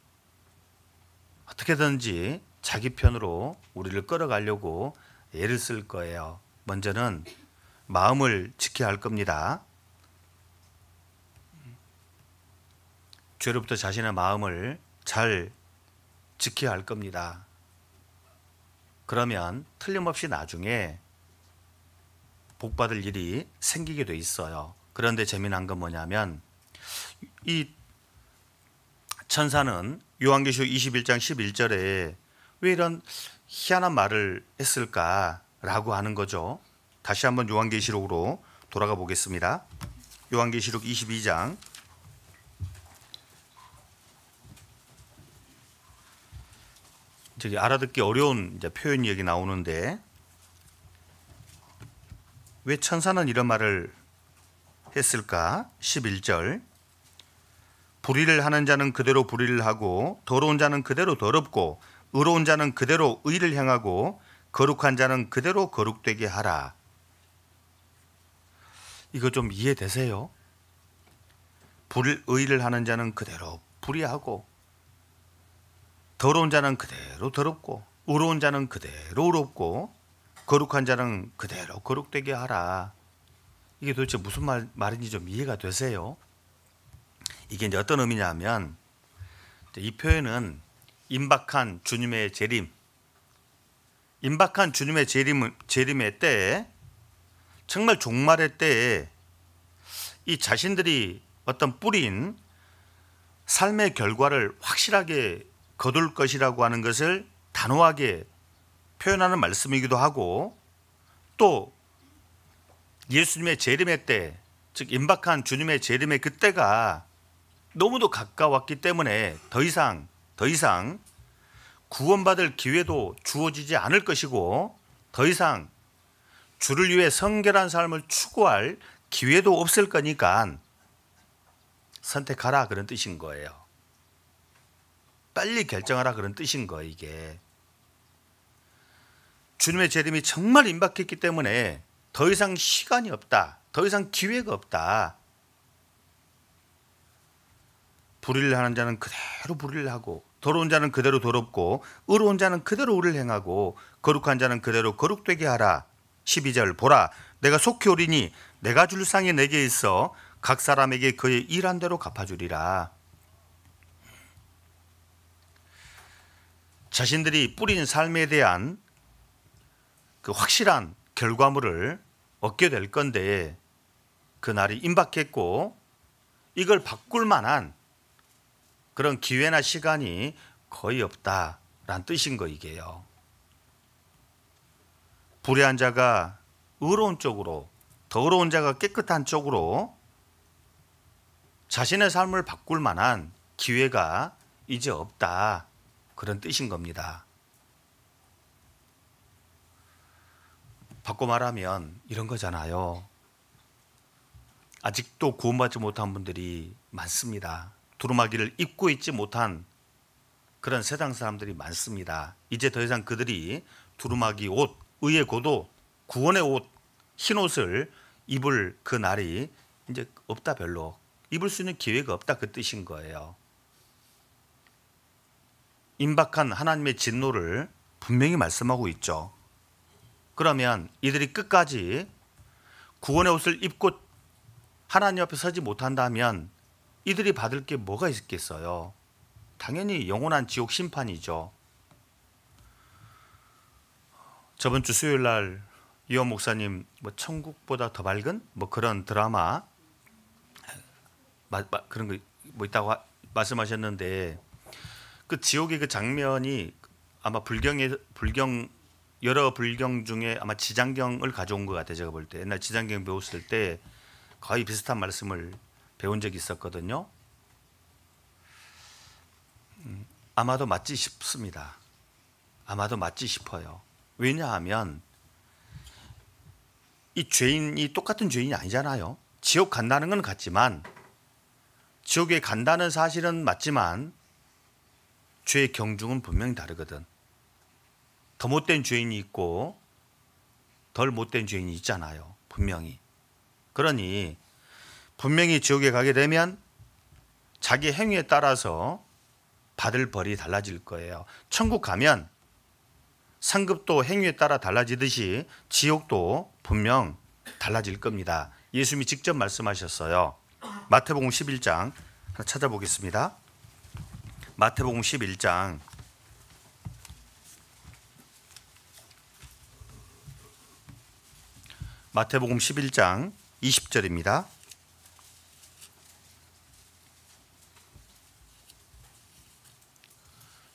자기 편으로 우리를 끌어가려고 애를 쓸 거예요. 먼저는 마음을 지켜야 할 겁니다. 죄로부터 자신의 마음을 잘 지켜야 할 겁니다. 그러면 틀림없이 나중에 복받을 일이 생기게 돼 있어요. 그런데 재미난 건 뭐냐면 이 천사는 요한계시록 21장 11절에 왜 이런 희한한 말을 했을까라고 하는 거죠. 다시 한번 요한계시록으로 돌아가 보겠습니다. 요한계시록 22장 저기 알아듣기 어려운 이제 표현이 여기 나오는데 왜 천사는 이런 말을 했을까? 11절 불의를 하는 자는 그대로 불의를 하고 더러운 자는 그대로 더럽고 의로운 자는 그대로 의를 행하고 거룩한 자는 그대로 거룩되게 하라. 이거 좀 이해되세요? 의를 하는 자는 그대로 불의하고 더러운 자는 그대로 더럽고 의로운 자는 그대로 의롭고 거룩한 자는 그대로 거룩되게 하라. 이게 도대체 무슨 말인지 좀 이해가 되세요? 이게 이제 어떤 의미냐면 이 표현은 임박한 주님의 재림, 임박한 주님의 재림의 때에 정말 종말의 때에 이 자신들이 어떤 뿌린 삶의 결과를 확실하게 거둘 것이라고 하는 것을 단호하게 표현하는 말씀이기도 하고 또 예수님의 재림의 때, 즉 임박한 주님의 재림의 그때가 너무도 가까웠기 때문에 더 이상 구원받을 기회도 주어지지 않을 것이고 더 이상 주를 위해 성결한 삶을 추구할 기회도 없을 거니까 선택하라 그런 뜻인 거예요. 빨리 결정하라 그런 뜻인 거예요. 이게 주님의 재림이 정말 임박했기 때문에 더 이상 시간이 없다. 더 이상 기회가 없다. 불의를 하는 자는 그대로 불의를 하고 더러운 자는 그대로 더럽고 의로운 자는 그대로 의를 행하고 거룩한 자는 그대로 거룩되게 하라. 12절 보라 내가 속히 오리니 내가 줄 상이 내게 있어 각 사람에게 그의 일한 대로 갚아주리라. 자신들이 뿌린 삶에 대한 그 확실한 결과물을 얻게 될 건데 그 날이 임박했고 이걸 바꿀 만한 그런 기회나 시간이 거의 없다라는 뜻인 거 이게요. 불의한 자가 의로운 쪽으로 더러운 자가 깨끗한 쪽으로 자신의 삶을 바꿀 만한 기회가 이제 없다. 그런 뜻인 겁니다. 바꿔 말하면 이런 거잖아요. 아직도 구원받지 못한 분들이 많습니다. 두루마기를 입고 있지 못한 그런 세상 사람들이 많습니다. 이제 더 이상 그들이 두루마기 옷, 의의 겉옷, 구원의 옷, 흰 옷을 입을 그 날이 이제 없다. 별로 입을 수 있는 기회가 없다. 그 뜻인 거예요. 임박한 하나님의 진노를 분명히 말씀하고 있죠. 그러면 이들이 끝까지 구원의 옷을 입고 하나님 앞에 서지 못한다면 이들이 받을 게 뭐가 있겠어요? 당연히 영원한 지옥 심판이죠. 저번 주 수요일 날 이원 목사님 천국보다 더 밝은 그런 드라마 그런 거 있다고 말씀하셨는데 그 지옥의 그 장면이 아마 여러 불경 중에 아마 지장경을 가져온 것 같아요. 제가 볼 때 옛날 지장경 배웠을 때 거의 비슷한 말씀을 배운 적이 있었거든요. 아마도 맞지 싶습니다. 아마도 맞지 싶어요. 왜냐하면 이 죄인이 똑같은 죄인이 아니잖아요. 지옥 간다는 건 같지만 지옥에 간다는 사실은 맞지만 죄의 경중은 분명히 다르거든. 더 못된 죄인이 있고 덜 못된 죄인이 있잖아요. 분명히. 그러니 분명히 지옥에 가게 되면 자기 행위에 따라서 받을 벌이 달라질 거예요. 천국 가면 상급도 행위에 따라 달라지듯이 지옥도 분명 달라질 겁니다. 예수님이 직접 말씀하셨어요. 마태복음 11장 하나 찾아보겠습니다. 마태복음 11장 마태복음 11장 20절입니다.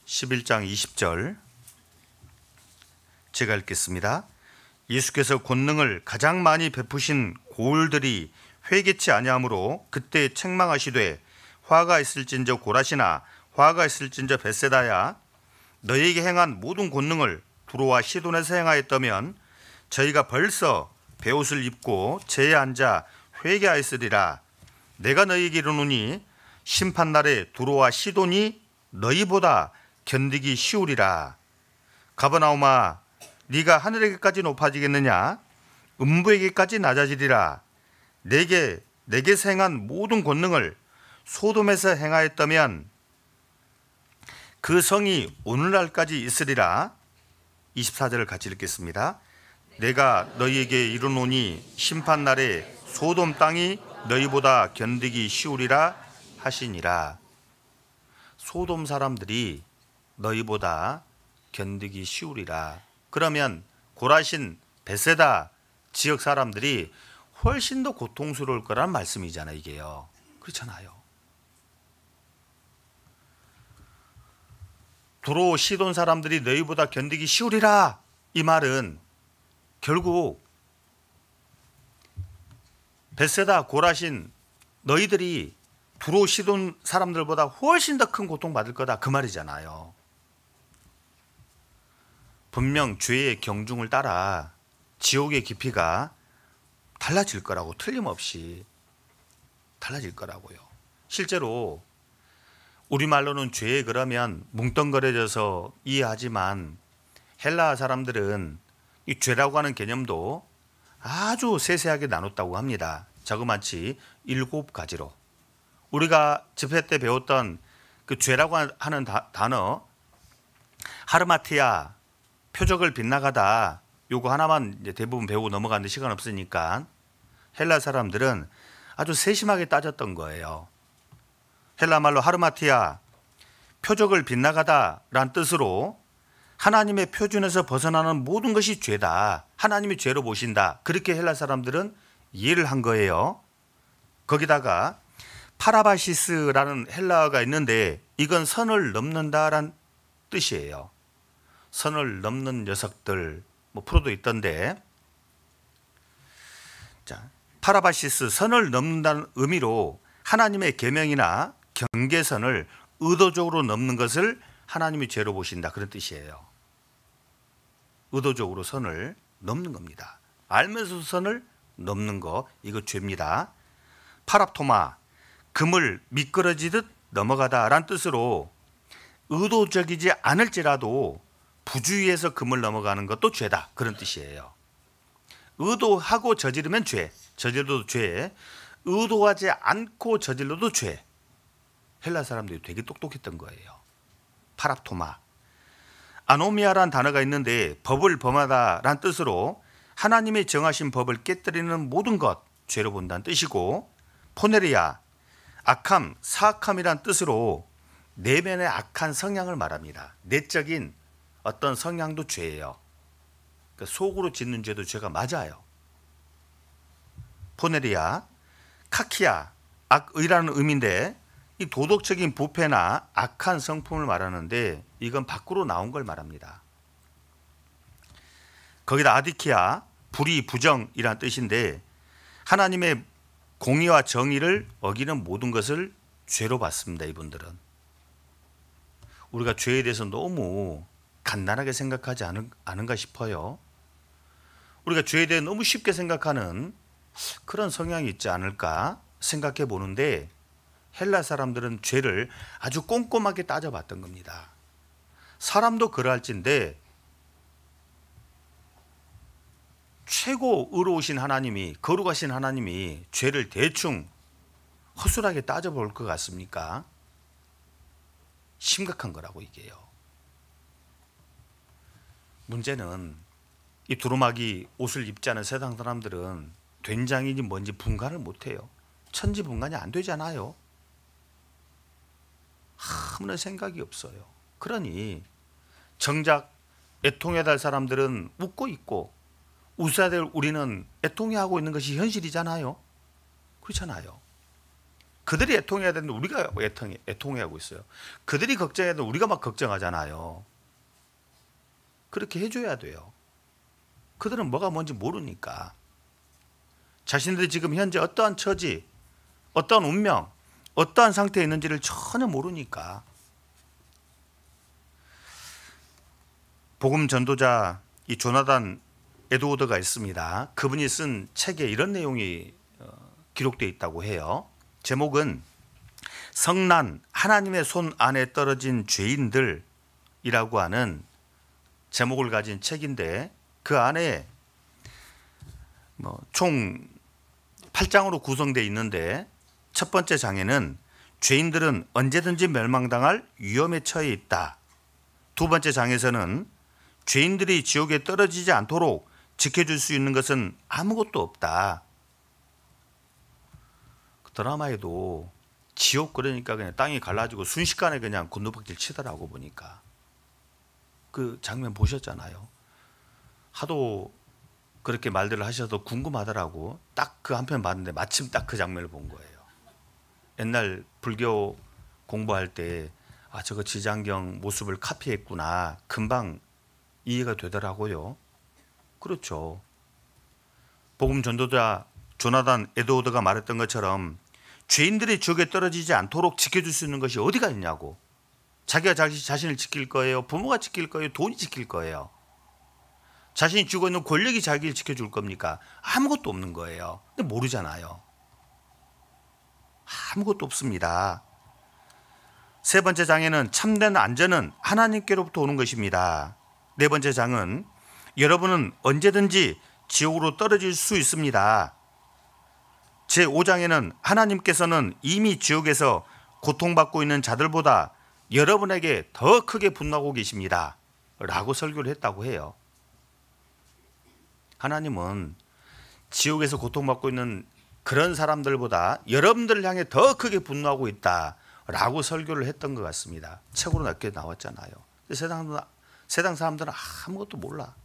(11장 20절) 제가 읽겠습니다. 예수께서 권능을 가장 많이 베푸신 고을들이 회개치 아니하므로 그때 책망하시되 화가 있을진저 고라시나 화가 있을진저 벳세다야 너희에게 행한 모든 권능을 두로와 시돈에서 행하였다면 저희가 벌써 베옷을 입고 제에 앉아 회개하였으리라. 내가 너희에게 이르노니 심판날에 두로와 시돈이 너희보다 견디기 쉬우리라. 가버나움아 네가 하늘에게까지 높아지겠느냐? 음부에게까지 낮아지리라. 내게서 행한 모든 권능을 소돔에서 행하였다면 그 성이 오늘날까지 있으리라. 24절을 같이 읽겠습니다. 내가 너희에게 이르노니 심판날에 소돔 땅이 너희보다 견디기 쉬우리라 하시니라. 소돔 사람들이 너희보다 견디기 쉬우리라. 그러면 고라신 벳세다 지역 사람들이 훨씬 더 고통스러울 거란 말씀이잖아요. 이게요. 그렇잖아요. 두로 시돈 사람들이 너희보다 견디기 쉬우리라. 이 말은 결국 벳세다 고라신 너희들이 두로 시돈 사람들보다 훨씬 더 큰 고통받을 거다 그 말이잖아요. 분명 죄의 경중을 따라 지옥의 깊이가 달라질 거라고, 틀림없이 달라질 거라고요. 실제로 우리말로는 죄 그러면 뭉뚱그려져서 이해하지만 헬라 사람들은 이 죄라고 하는 개념도 아주 세세하게 나눴다고 합니다. 자그마치 7가지로. 우리가 집회 때 배웠던 그 죄라고 하는 단어 하르마티아, 표적을 빗나가다, 요거 하나만 이제 대부분 배우고 넘어가는데 시간 없으니까 헬라 사람들은 아주 세심하게 따졌던 거예요. 헬라 말로 하르마티아, 표적을 빗나가다 라는 뜻으로 하나님의 표준에서 벗어나는 모든 것이 죄다. 하나님이 죄로 보신다. 그렇게 헬라 사람들은 이해를 한 거예요. 거기다가 파라바시스라는 헬라어가 있는데 이건 선을 넘는다라는 뜻이에요. 선을 넘는 녀석들, 뭐 프로도 있던데. 자, 파라바시스, 선을 넘는다는 의미로 하나님의 계명이나 경계선을 의도적으로 넘는 것을 하나님이 죄로 보신다, 그런 뜻이에요. 의도적으로 선을 넘는 겁니다. 알면서도 선을 넘는 거, 이거 죄입니다. 파랍토마, 금을 미끄러지듯 넘어가다 라는 뜻으로 의도적이지 않을지라도 부주의해서 금을 넘어가는 것도 죄다, 그런 뜻이에요. 의도하고 저지르면 죄, 저질러도 죄, 의도하지 않고 저질러도 죄. 헬라 사람들이 되게 똑똑했던 거예요. 파랍토마. 아노미아라는 단어가 있는데 법을 범하다라는 뜻으로 하나님이 정하신 법을 깨뜨리는 모든 것 죄로 본다는 뜻이고, 포네리아, 악함, 사악함이란 뜻으로 내면의 악한 성향을 말합니다. 내적인 어떤 성향도 죄예요. 그러니까 속으로 짓는 죄도 죄가 맞아요. 포네리아, 카키아, 악의라는 의미인데 이 도덕적인 부패나 악한 성품을 말하는데 이건 밖으로 나온 걸 말합니다. 거기다 아디키아, 불의, 부정이라는 뜻인데 하나님의 공의와 정의를 어기는 모든 것을 죄로 봤습니다. 이분들은. 우리가 죄에 대해서 너무 간단하게 생각하지 않은가 싶어요. 우리가 죄에 대해 너무 쉽게 생각하는 그런 성향이 있지 않을까 생각해 보는데 헬라 사람들은 죄를 아주 꼼꼼하게 따져봤던 겁니다. 사람도 그럴진데 최고 의로우신 하나님이, 거룩하신 하나님이 죄를 대충 허술하게 따져볼 것 같습니까? 심각한 거라고 이게요. 문제는 이 두루마기 옷을 입지 않은 세상 사람들은 된장인지 뭔지 분간을 못해요. 천지분간이 안 되잖아요. 아무런 생각이 없어요. 그러니 정작 애통해야 될 사람들은 웃고 있고 웃어야 될 우리는 애통해하고 있는 것이 현실이잖아요. 그렇잖아요. 그들이 애통해야 되는데 우리가 애통해하고 있어요. 그들이 걱정해야 되는데 우리가 막 걱정하잖아요. 그렇게 해줘야 돼요. 그들은 뭐가 뭔지 모르니까. 자신들이 지금 현재 어떠한 처지, 어떠한 운명, 어떠한 상태에 있는지를 전혀 모르니까. 복음 전도자 이 조나단 에드워드가 있습니다. 그분이 쓴 책에 이런 내용이 기록되어 있다고 해요. 제목은 성난 하나님의 손 안에 떨어진 죄인들이라고 하는 제목을 가진 책인데, 그 안에 총 8장으로 구성되어 있는데, 첫 번째 장에는 죄인들은 언제든지 멸망당할 위험에 처해 있다. 두 번째 장에서는 죄인들이 지옥에 떨어지지 않도록 지켜줄 수 있는 것은 아무것도 없다. 그 드라마에도 지옥 그러니까 그냥 땅이 갈라지고 순식간에 그냥 곤두박질 치더라고 보니까. 그 장면 보셨잖아요. 하도 그렇게 말들을 하셔서 궁금하더라고. 딱 그 한 편 봤는데 마침 딱 그 장면을 본 거예요. 옛날 불교 공부할 때 저거 지장경 모습을 카피했구나. 금방 이해가 되더라고요. 그렇죠. 복음 전도자 조나단 에드워드가 말했던 것처럼 죄인들이 지옥에 떨어지지 않도록 지켜줄 수 있는 것이 어디가 있냐고. 자기가 자신을 지킬 거예요? 부모가 지킬 거예요? 돈이 지킬 거예요? 자신이 쥐고 있는 권력이 자기를 지켜줄 겁니까? 아무것도 없는 거예요. 근데 모르잖아요. 아무것도 없습니다. 세 번째 장에는 참된 안전은 하나님께로부터 오는 것입니다. 네 번째 장은 여러분은 언제든지 지옥으로 떨어질 수 있습니다. 제5장에는 하나님께서는 이미 지옥에서 고통받고 있는 자들보다 여러분에게 더 크게 분노하고 계십니다. 라고 설교를 했다고 해요. 하나님은 지옥에서 고통받고 있는 그런 사람들보다 여러분들을 향해 더 크게 분노하고 있다. 라고 설교를 했던 것 같습니다. 책으로 낮게 나왔잖아요. 세상 사람들은 아무것도 몰라.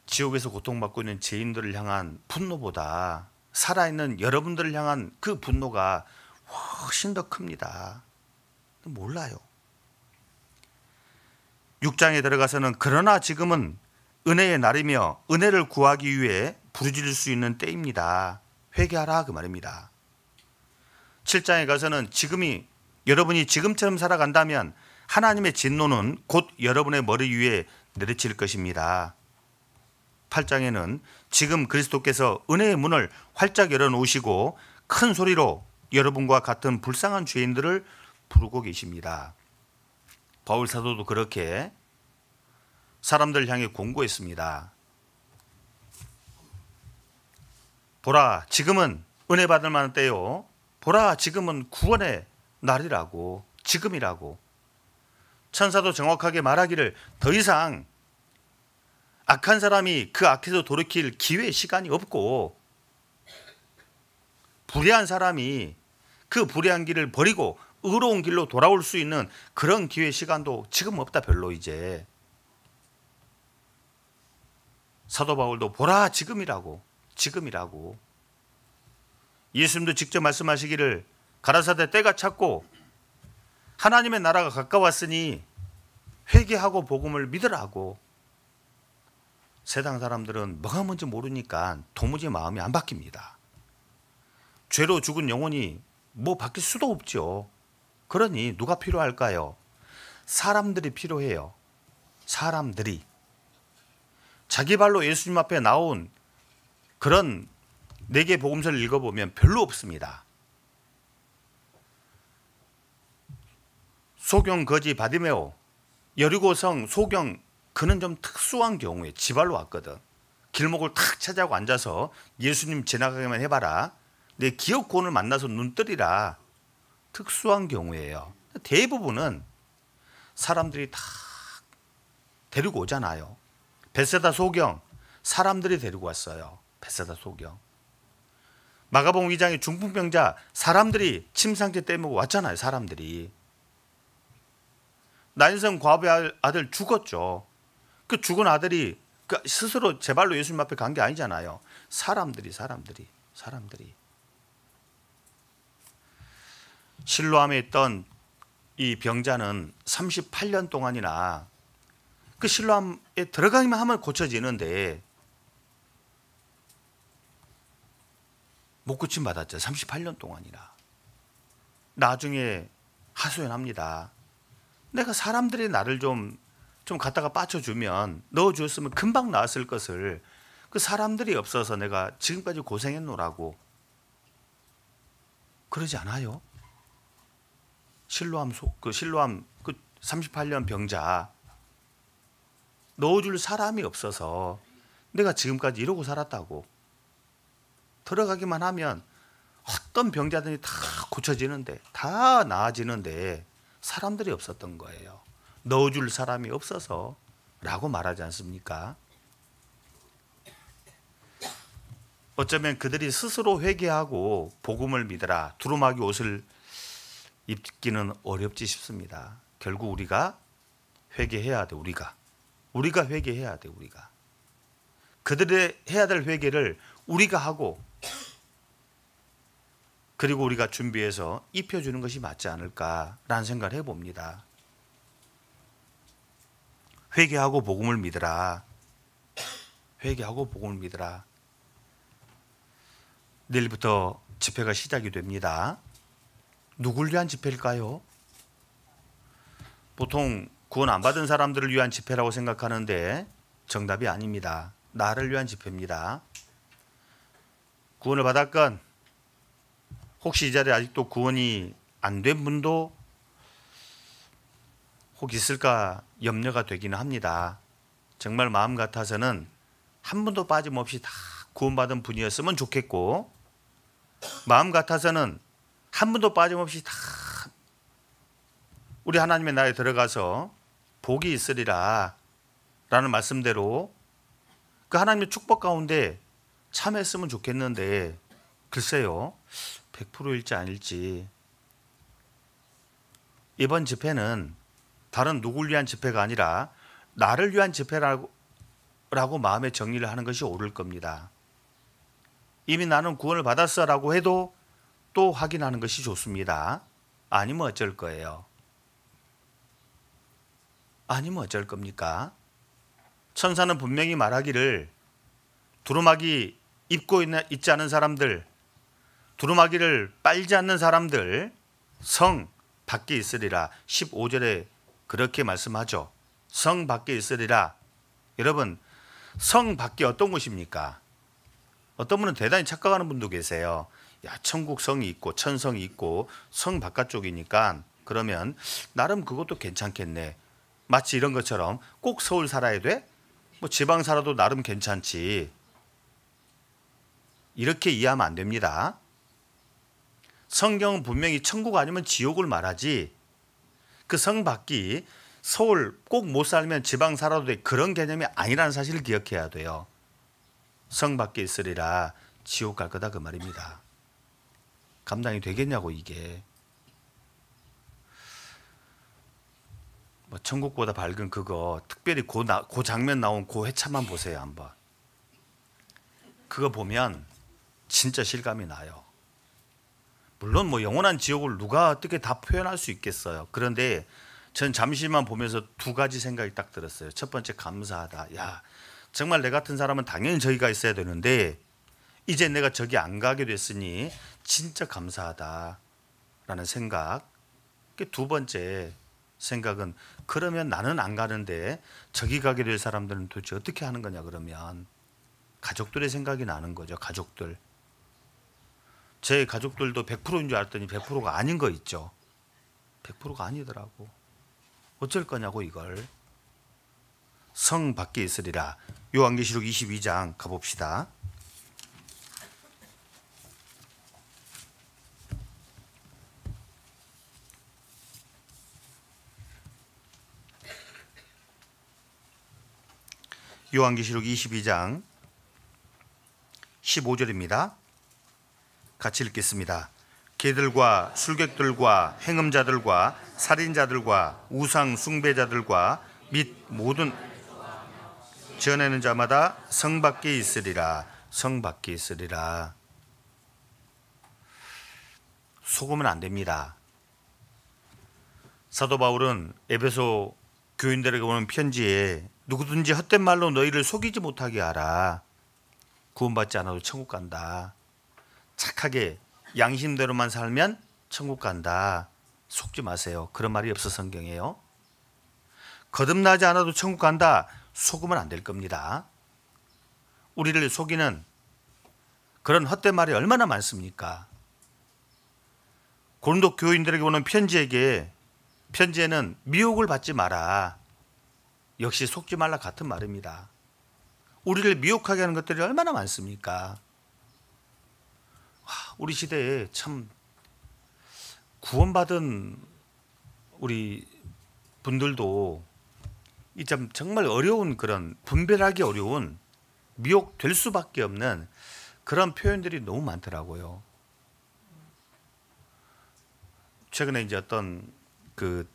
지옥에서 고통받고 있는 죄인들을 향한 분노보다 살아있는 여러분들을 향한 그 분노가 훨씬 더 큽니다. 몰라요. 6장에 들어가서는 그러나 지금은 은혜의 날이며 은혜를 구하기 위해 부르짖을 수 있는 때입니다. 회개하라 그 말입니다. 7장에 가서는 여러분이 지금처럼 살아간다면 하나님의 진노는 곧 여러분의 머리 위에 내리칠 것입니다. 8장에는 지금 그리스도께서 은혜의 문을 활짝 열어놓으시고 큰 소리로 여러분과 같은 불쌍한 죄인들을 부르고 계십니다. 바울 사도도 그렇게 사람들 향해 공고했습니다. 보라, 지금은 은혜 받을 만한 때요. 보라, 지금은 구원의 날이라고, 지금이라고. 천사도 정확하게 말하기를 더 이상 악한 사람이 그 악에서 돌이킬 기회, 시간이 없고, 불의한 사람이 그 불의한 길을 버리고 의로운 길로 돌아올 수 있는 그런 기회, 시간도 지금 없다 별로 이제. 사도 바울도 보라, 지금이라고. 예수님도 직접 말씀하시기를 가라사대 때가 찼고 하나님의 나라가 가까웠으니 회개하고 복음을 믿으라고. 세상 사람들은 뭐가 뭔지 모르니까 도무지 마음이 안 바뀝니다. 죄로 죽은 영혼이 바뀔 수도 없죠. 그러니 누가 필요할까요? 사람들이 필요해요. 사람들이. 자기 발로 예수님 앞에 나온 그런 4개 복음서를 읽어보면 별로 없습니다. 소경 거지 바디메오, 여리고성 소경 그는 좀 특수한 경우에 지발로 왔거든. 길목을 탁 찾아고 앉아서 예수님 지나가기만 해봐라. 내 기업권을 만나서 눈 뜨리라. 특수한 경우예요. 대부분은 사람들이 다 데리고 오잖아요. 벳세다 소경 사람들이 데리고 왔어요. 벳세다 소경. 마가복음 2장의 중풍병자 사람들이 침상째 떼먹고 왔잖아요. 사람들이. 나인성 과부의 아들 죽었죠. 그 죽은 아들이 스스로 제 발로 예수님 앞에 간 게 아니잖아요. 사람들이. 실로암에 있던 이 병자는 38년 동안이나 그 실로암에 들어가기만 하면 고쳐지는데 못 고침 받았죠. 38년 동안이나. 나중에 하소연합니다. 내가 사람들이 나를 좀 갖다가 빠쳐주면 넣어주었으면 금방 나았을 것을 그 사람들이 없어서 내가 지금까지 고생했노라고. 그러지 않아요? 실로암 그 38년 병자 넣어줄 사람이 없어서 내가 지금까지 이러고 살았다고. 들어가기만 하면 어떤 병자들이 다 고쳐지는데 다 나아지는데 사람들이 없었던 거예요. 넣어줄 사람이 없어서 라고 말하지 않습니까? 어쩌면 그들이 스스로 회개하고 복음을 믿으라 두루마기 옷을 입기는 어렵지 싶습니다. 결국 우리가 회개해야 돼. 우리가 회개해야 돼. 우리가 그들의 해야 될 회개를 우리가 하고 그리고 우리가 준비해서 입혀주는 것이 맞지 않을까라는 생각을 해봅니다. 회개하고 복음을 믿으라. 회개하고 복음을 믿으라. 내일부터 집회가 시작이 됩니다. 누굴 위한 집회일까요? 보통 구원 안 받은 사람들을 위한 집회라고 생각하는데 정답이 아닙니다. 나를 위한 집회입니다. 구원을 받았건 혹시 이 자리에 아직도 구원이 안 된 분도 혹 있을까 염려가 되기는 합니다. 정말 마음 같아서는 한 분도 빠짐없이 다 구원받은 분이었으면 좋겠고 마음 같아서는 한 분도 빠짐없이 다 우리 하나님의 나라에 들어가서 복이 있으리라 라는 말씀대로 그 하나님의 축복 가운데 참여했으면 좋겠는데 글쎄요 100%일지 아닐지. 이번 집회는 다른 누굴 위한 집회가 아니라 나를 위한 집회라고 마음의 정리를 하는 것이 옳을 겁니다. 이미 나는 구원을 받았어 라고 해도 또 확인하는 것이 좋습니다. 아니면 어쩔 거예요? 아니면 어쩔 겁니까? 천사는 분명히 말하기를 두루마기 입고 있지 않은 사람들, 두루마기를 빨지 않는 사람들 성 밖에 있으리라. 15절에 그렇게 말씀하죠. 성 밖에 있으리라. 여러분 성 밖에 어떤 곳입니까? 어떤 분은 대단히 착각하는 분도 계세요. 야, 천국 성이 있고 천성이 있고 성 바깥쪽이니까 그러면 나름 그것도 괜찮겠네. 마치 이런 것처럼 꼭 서울 살아야 돼? 뭐 지방 살아도 나름 괜찮지. 이렇게 이해하면 안 됩니다. 성경은 분명히 천국 아니면 지옥을 말하지 그 성 밖이 서울 꼭 못 살면 지방 살아도 돼 그런 개념이 아니라는 사실을 기억해야 돼요. 성 밖에 있으리라 지옥 갈 거다 그 말입니다. 감당이 되겠냐고 이게. 뭐 천국보다 밝은 그거 특별히 그 장면 나온 그 회차만 보세요 한번. 그거 보면 진짜 실감이 나요. 물론 뭐 영원한 지옥을 누가 어떻게 다 표현할 수 있겠어요. 그런데 전 잠시만 보면서 두 가지 생각이 딱 들었어요. 첫 번째 감사하다. 야 정말 내 같은 사람은 당연히 저기가 있어야 되는데 이제 내가 저기 안 가게 됐으니 진짜 감사하다 라는 생각. 두 번째 생각은 그러면 나는 안 가는데 저기 가게 될 사람들은 도대체 어떻게 하는 거냐. 그러면 가족들의 생각이 나는 거죠. 가족들. 제 가족들도 100%인 줄 알았더니 100%가 아닌 거 있죠. 100%가 아니더라고. 어쩔 거냐고 이걸. 성 밖에 있으리라. 요한계시록 22장 가봅시다. 요한계시록 22장 15절입니다. 같이 읽겠습니다. 개들과 술객들과 행음자들과 살인자들과 우상 숭배자들과 및 모든 지어내는 자마다 성 밖에 있으리라. 성 밖에 있으리라. 속으면 안 됩니다. 사도 바울은 에베소 교인들에게 오는 편지에 누구든지 헛된 말로 너희를 속이지 못하게 하라. 구원받지 않아도 천국 간다. 착하게 양심대로만 살면 천국 간다. 속지 마세요. 그런 말이 없어 성경에요. 거듭나지 않아도 천국 간다. 속으면 안 될 겁니다. 우리를 속이는 그런 헛된 말이 얼마나 많습니까? 고린도 교인들에게 오는 편지에는 미혹을 받지 마라. 역시 속지 말라 같은 말입니다. 우리를 미혹하게 하는 것들이 얼마나 많습니까? 우리 시대에 참 구원받은 우리 분들도 이 참 정말 어려운 그런 분별하기 어려운 미혹될 수밖에 없는 그런 표현들이 너무 많더라고요. 최근에 이제 어떤 그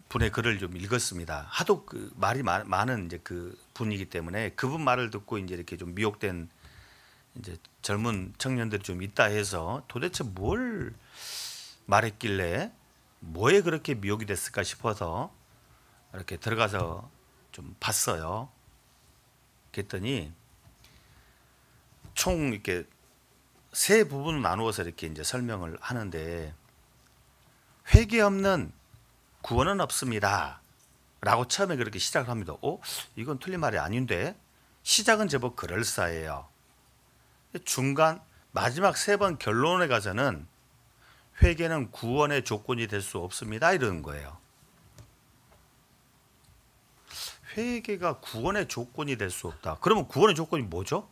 분의 글을 좀 읽었습니다. 하도 그 말이 많은 이제 그 분이기 때문에 그분 말을 듣고 이제 이렇게 좀 미혹된 이제 젊은 청년들이 좀 있다 해서 도대체 뭘 말했길래 뭐에 그렇게 미혹이 됐을까 싶어서 이렇게 들어가서 좀 봤어요. 그랬더니 총 이렇게 세 부분을 나누어서 이렇게 이제 설명을 하는데, 회개 없는 구원은 없습니다 라고 처음에 그렇게 시작을 합니다. 이건 틀린 말이 아닌데 시작은 제법 그럴싸해요. 중간 마지막 세 번 결론에 가서는 회개는 구원의 조건이 될 수 없습니다 이러는 거예요. 회개가 구원의 조건이 될 수 없다. 그러면 구원의 조건이 뭐죠?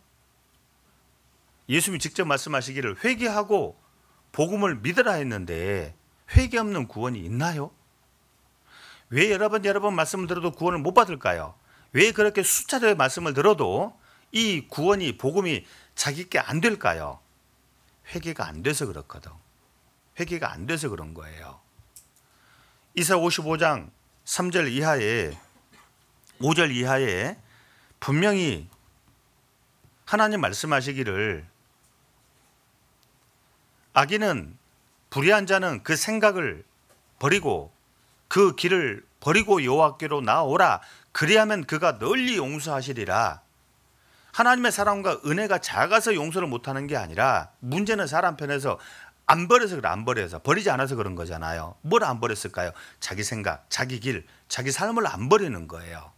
예수님이 직접 말씀하시기를 회개하고 복음을 믿으라 했는데 회개 없는 구원이 있나요? 왜 여러 번 말씀을 들어도 구원을 못 받을까요? 왜 그렇게 수차례 말씀을 들어도 이 구원이 복음이 자기께 안 될까요? 회개가 안 돼서 그렇거든. 회개가 안 돼서 그런 거예요. 이사 55장 3절 이하에 5절 이하에 분명히 하나님 말씀하시기를 악인은 불의한 자는 그 생각을 버리고 그 길을 버리고 여호와께로 나오라. 그리하면 그가 널리 용서하시리라. 하나님의 사랑과 은혜가 작아서 용서를 못하는 게 아니라 문제는 사람 편에서 안 버려서 그래. 안 버려서. 버리지 않아서 그런 거잖아요. 뭘 안 버렸을까요? 자기 생각, 자기 길, 자기 삶을 안 버리는 거예요.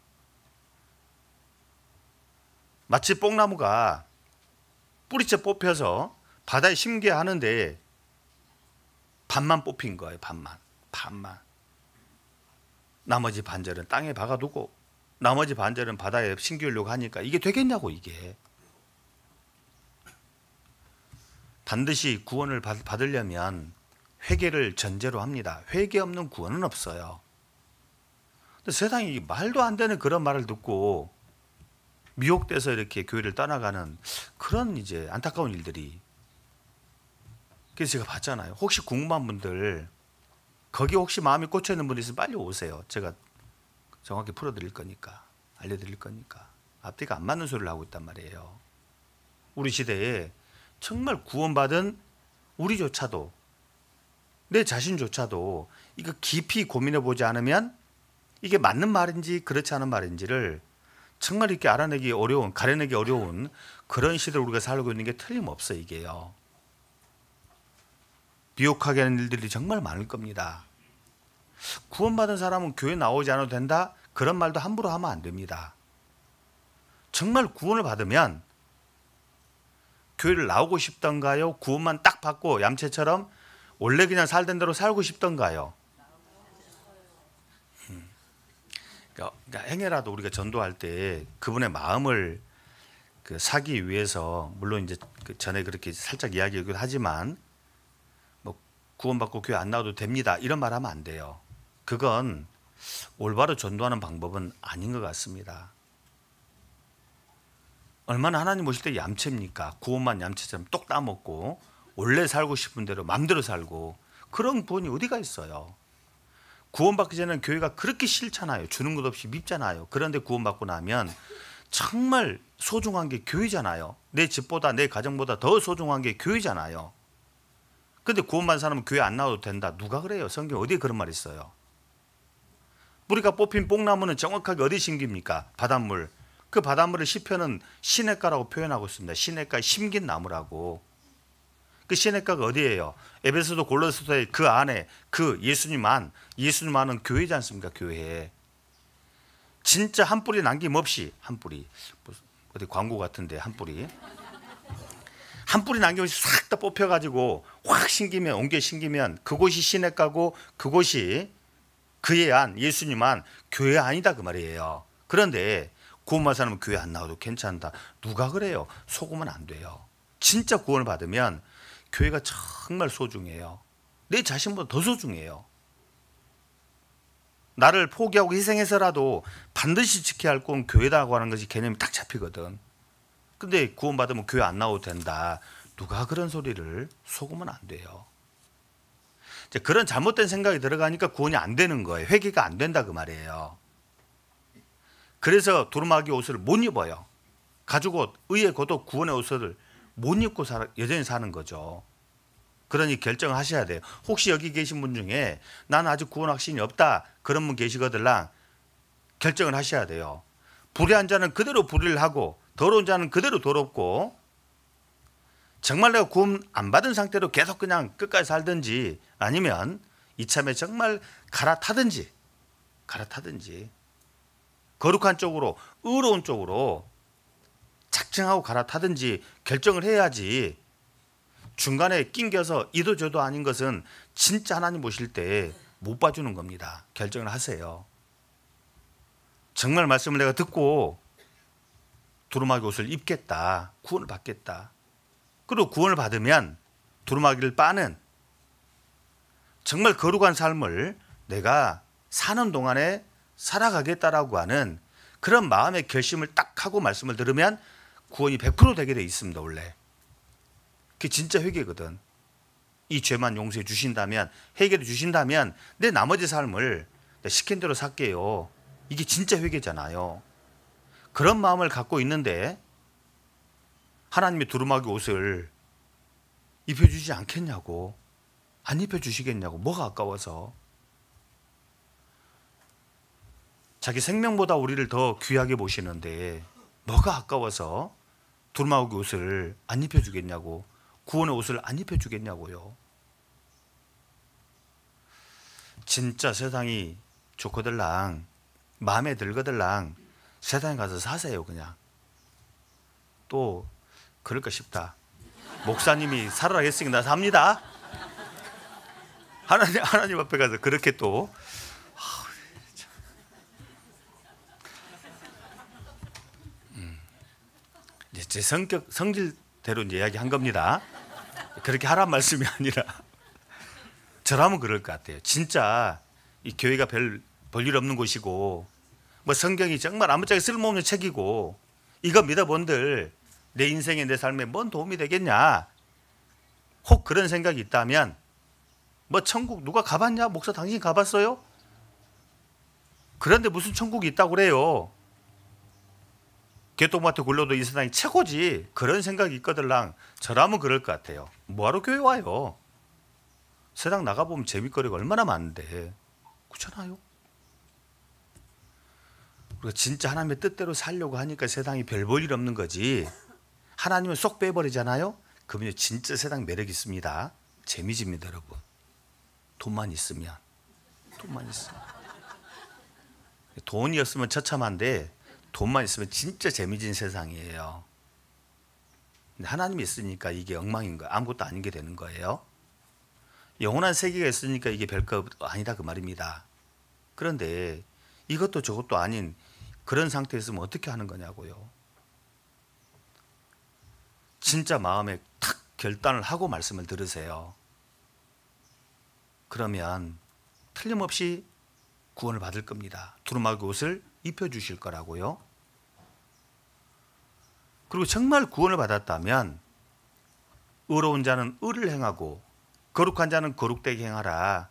마치 뽕나무가 뿌리째 뽑혀서 바다에 심게 하는데 반만 뽑힌 거예요. 반만. 나머지 반절은 땅에 박아두고 나머지 반절은 바다에 심기려고 하니까 이게 되겠냐고. 이게 반드시 구원을 받으려면 회개를 전제로 합니다. 회개 없는 구원은 없어요. 근데 세상이 말도 안 되는 그런 말을 듣고 미혹돼서 이렇게 교회를 떠나가는 그런 이제 안타까운 일들이. 그래서 제가 봤잖아요. 혹시 궁금한 분들, 거기 혹시 마음이 꽂혀 있는 분이 있으면 빨리 오세요. 제가 정확히 풀어드릴 거니까, 알려드릴 거니까. 앞뒤가 안 맞는 소리를 하고 있단 말이에요. 우리 시대에 정말 구원받은 우리조차도, 내 자신조차도 이거 깊이 고민해 보지 않으면 이게 맞는 말인지 그렇지 않은 말인지를 정말 이렇게 알아내기 어려운, 가려내기 어려운 그런 시대를 우리가 살고 있는 게 틀림없어. 이게요. 미혹하게 하는 일들이 정말 많을 겁니다. 구원받은 사람은 교회 나오지 않아도 된다? 그런 말도 함부로 하면 안 됩니다. 정말 구원을 받으면 교회를 나오고 싶던가요? 구원만 딱 받고 얌체처럼 원래 그냥 살던 대로 살고 싶던가요? 그러니까 행여라도 우리가 전도할 때 그분의 마음을 사기 위해서, 물론 이제 전에 그렇게 살짝 이야기하기도 하지만 뭐 구원받고 교회 안 나와도 됩니다 이런 말 하면 안 돼요. 그건 올바로 전도하는 방법은 아닌 것 같습니다. 얼마나 하나님 오실 때 얌체입니까? 구원만 얌체처럼 똑 따먹고 원래 살고 싶은 대로 마음대로 살고, 그런 구원이 어디가 있어요. 구원받기 전에는 교회가 그렇게 싫잖아요. 주는 것 없이 밉잖아요. 그런데 구원받고 나면 정말 소중한 게 교회잖아요. 내 집보다 내 가정보다 더 소중한 게 교회잖아요. 근데 구원받은 사람은 교회 안 나와도 된다. 누가 그래요? 성경 어디에 그런 말 있어요? 뿌리가 뽑힌 뽕나무는 정확하게 어디 심깁니까? 바닷물. 그 바닷물을 시편은 시냇가라고 표현하고 있습니다. 시냇가에 심긴 나무라고. 그 시냇가가 어디예요? 에베소도 골로새서의 그 안에 그 예수님 안은 교회지 않습니까? 교회. 진짜 한 뿌리 남김없이, 한 뿌리 어디 광고 같은데, 한 뿌리 남김없이 싹 다 뽑혀가지고 확 심기면, 옮겨 심기면 그곳이 시냇가고 그곳이 그의 안, 예수님 안, 교회 아니다 그 말이에요. 그런데 구원받은 사람은 교회 안 나와도 괜찮다. 누가 그래요? 속으면 안 돼요. 진짜 구원을 받으면 교회가 정말 소중해요. 내 자신보다 더 소중해요. 나를 포기하고 희생해서라도 반드시 지켜야 할 건 교회다고 하는 것이 개념이 딱 잡히거든. 근데 구원받으면 교회 안 나와도 된다. 누가 그런 소리를, 속으면 안 돼요. 이제 그런 잘못된 생각이 들어가니까 구원이 안 되는 거예요. 회개가 안 된다 그 말이에요. 그래서 두루마기 옷을 못 입어요. 가죽옷, 의의 겉옷, 구원의 옷을 못 입고 여전히 사는 거죠. 그러니 결정을 하셔야 돼요. 혹시 여기 계신 분 중에 나는 아직 구원 확신이 없다 그런 분 계시거들랑 결정을 하셔야 돼요. 불의한 자는 그대로 불의를 하고 더러운 자는 그대로 더럽고, 정말 내가 구원 안 받은 상태로 계속 그냥 끝까지 살든지, 아니면 이참에 정말 갈아타든지 거룩한 쪽으로, 의로운 쪽으로 작정하고 갈아타든지 결정을 해야지, 중간에 낑겨서 이도저도 아닌 것은 진짜 하나님 오실 때 못 봐주는 겁니다. 결정을 하세요. 정말 말씀을 내가 듣고 두루마기 옷을 입겠다, 구원을 받겠다. 그리고 구원을 받으면 두루마기를 빠는 정말 거룩한 삶을 내가 사는 동안에 살아가겠다라고 하는 그런 마음의 결심을 딱 하고 말씀을 들으면 구원이 100% 되게 돼 있습니다. 원래 그게 진짜 회개거든. 이 죄만 용서해 주신다면, 해결해 주신다면 내 나머지 삶을 내 시킨 대로 살게요. 이게 진짜 회개잖아요. 그런 마음을 갖고 있는데 하나님이 두루마기 옷을 입혀주지 않겠냐고, 안 입혀주시겠냐고, 뭐가 아까워서. 자기 생명보다 우리를 더 귀하게 보시는데 뭐가 아까워서 두루마기 옷을 안 입혀주겠냐고, 구원의 옷을 안 입혀주겠냐고요. 진짜 세상이 좋거들랑 마음에 들거들랑 세상에 가서 사세요. 그냥. 또 그럴까 싶다. 목사님이 살아라 했으니까 나 삽니다. 하나님 앞에 가서 그렇게 또 제 성질대로 이제 이야기한 겁니다. 그렇게 하란 말씀이 아니라 저라면 그럴 것 같아요. 진짜 이 교회가 별 볼일 없는 곳이고, 뭐 성경이 정말 아무짝에 쓸모없는 책이고, 이거 믿어본들 내 인생에 내 삶에 뭔 도움이 되겠냐, 혹 그런 생각이 있다면, 뭐 천국 누가 가봤냐? 목사 당신 가봤어요? 그런데 무슨 천국이 있다고 그래요? 개똥밭에 굴러도 이 세상이 최고지, 그런 생각이 있거들랑 저라면 그럴 것 같아요. 뭐하러 교회 와요? 세상 나가보면 재밌거리가 얼마나 많은데, 그렇잖아요? 우리가 진짜 하나님의 뜻대로 살려고 하니까 세상이 별 볼 일 없는 거지, 하나님은 쏙 빼버리잖아요? 그러면 진짜 세상 매력 있습니다. 재미집니다, 여러분. 돈만 있으면. 돈이 없으면 처참한데 돈만 있으면 진짜 재미진 세상이에요. 근데 하나님이 있으니까 이게 엉망인 거예요. 아무것도 아닌 게 되는 거예요. 영원한 세계가 있으니까 이게 별거 아니다 그 말입니다. 그런데 이것도 저것도 아닌 그런 상태에 있으면 어떻게 하는 거냐고요. 진짜 마음에 탁 결단을 하고 말씀을 들으세요. 그러면 틀림없이 구원을 받을 겁니다. 두루마기 옷을 입혀주실 거라고요. 그리고 정말 구원을 받았다면 의로운 자는 의를 행하고 거룩한 자는 거룩되게 행하라.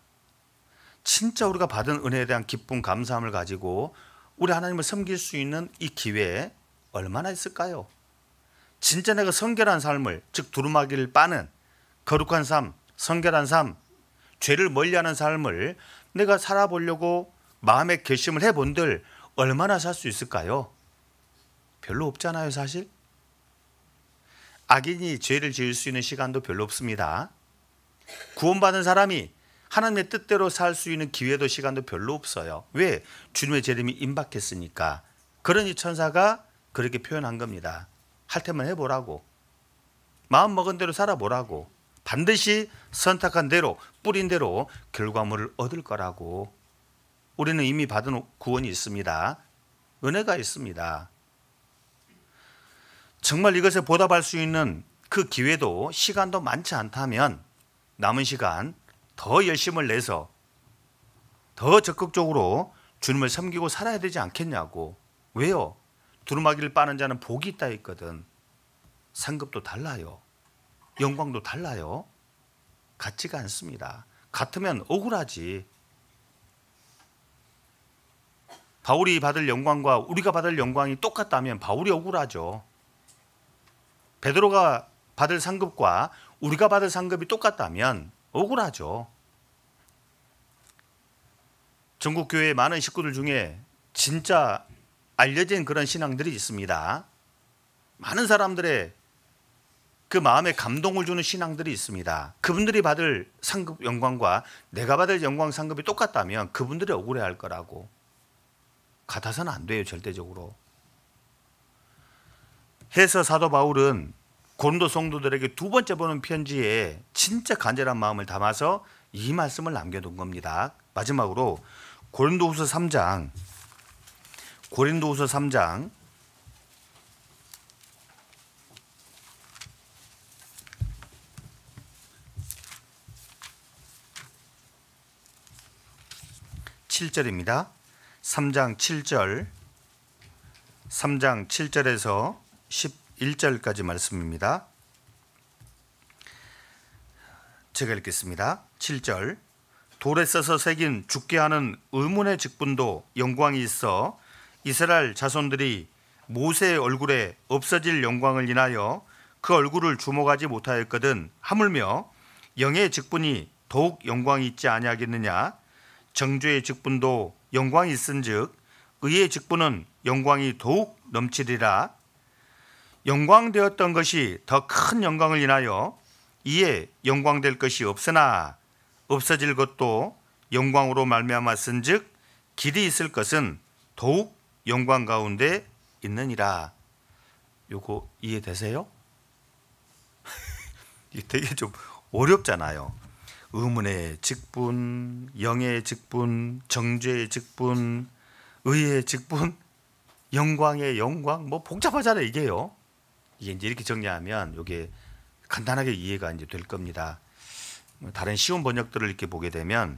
진짜 우리가 받은 은혜에 대한 기쁨 감사함을 가지고 우리 하나님을 섬길 수 있는 이 기회에 얼마나 있을까요? 진짜 내가 성결한 삶을, 즉 두루마기를 빠는 거룩한 삶, 성결한 삶, 죄를 멀리하는 삶을 내가 살아보려고 마음의 결심을 해본들 얼마나 살 수 있을까요? 별로 없잖아요, 사실. 악인이 죄를 지을 수 있는 시간도 별로 없습니다. 구원받은 사람이 하나님의 뜻대로 살 수 있는 기회도 시간도 별로 없어요. 왜? 주님의 재림이 임박했으니까. 그러니 천사가 그렇게 표현한 겁니다. 할 테면 해보라고. 마음 먹은 대로 살아보라고. 반드시 선택한 대로, 뿌린 대로 결과물을 얻을 거라고. 우리는 이미 받은 구원이 있습니다. 은혜가 있습니다. 정말 이것에 보답할 수 있는 그 기회도 시간도 많지 않다면 남은 시간 더 열심을 내서 더 적극적으로 주님을 섬기고 살아야 되지 않겠냐고. 왜요? 두루마기를 빠는 자는 복이 있다 했거든. 상급도 달라요. 영광도 달라요. 같지가 않습니다. 같으면 억울하지. 바울이 받을 영광과 우리가 받을 영광이 똑같다면 바울이 억울하죠. 베드로가 받을 상급과 우리가 받을 상급이 똑같다면 억울하죠. 전국 교회의 많은 식구들 중에 진짜 알려진 그런 신앙들이 있습니다. 많은 사람들의 그 마음에 감동을 주는 신앙들이 있습니다. 그분들이 받을 상급 영광과 내가 받을 영광 상급이 똑같다면 그분들이 억울해할 거라고. 같아서는 안 돼요, 절대적으로. 해서 사도 바울은 고린도 성도들에게 두 번째 보는 편지에 진짜 간절한 마음을 담아서 이 말씀을 남겨둔 겁니다. 마지막으로 고린도후서 3장 7절입니다. 3장 7절에서 11절까지 말씀입니다. 제가 읽겠습니다. 7절. 돌에 써서 새긴 죽게 하는 의문의 직분도 영광이 있어 이스라엘 자손들이 모세의 얼굴에 없어질 영광을 인하여 그 얼굴을 주목하지 못하였거든. 하물며 영의 직분이 더욱 영광이 있지 아니하겠느냐. 정죄의 직분도 영광이 있은즉 의의 직분은 영광이 더욱 넘치리라. 영광되었던 것이 더 큰 영광을 인하여 이에 영광될 것이 없으나 없어질 것도 영광으로 말미암았은즉 길이 있을 것은 더욱 영광 가운데 있느니라. 요거 이해되세요? 이게 되게 좀 어렵잖아요. 의문의 직분, 영의 직분, 정죄의 직분, 의의 직분, 영광의 영광, 뭐 복잡하잖아요, 이게요. 이게 이제 이렇게 정리하면 이게 간단하게 이해가 이제 될 겁니다. 다른 쉬운 번역들을 이렇게 보게 되면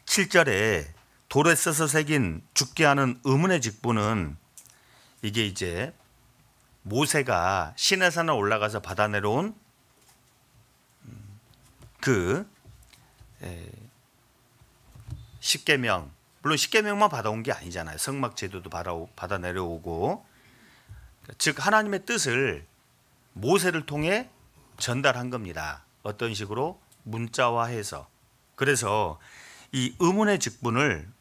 7절에 돌에 써서 새긴 죽게 하는 의문의 직분은 이게 이제 모세가 시내산에 올라가서 받아 내려온 그 10계명, 물론 10계명만 받아온 게 아니잖아요. 성막 제도도 받아 내려오고, 즉 하나님의 뜻을 모세를 통해 전달한 겁니다. 어떤 식으로? 문자화해서. 그래서 이 의문의 직분을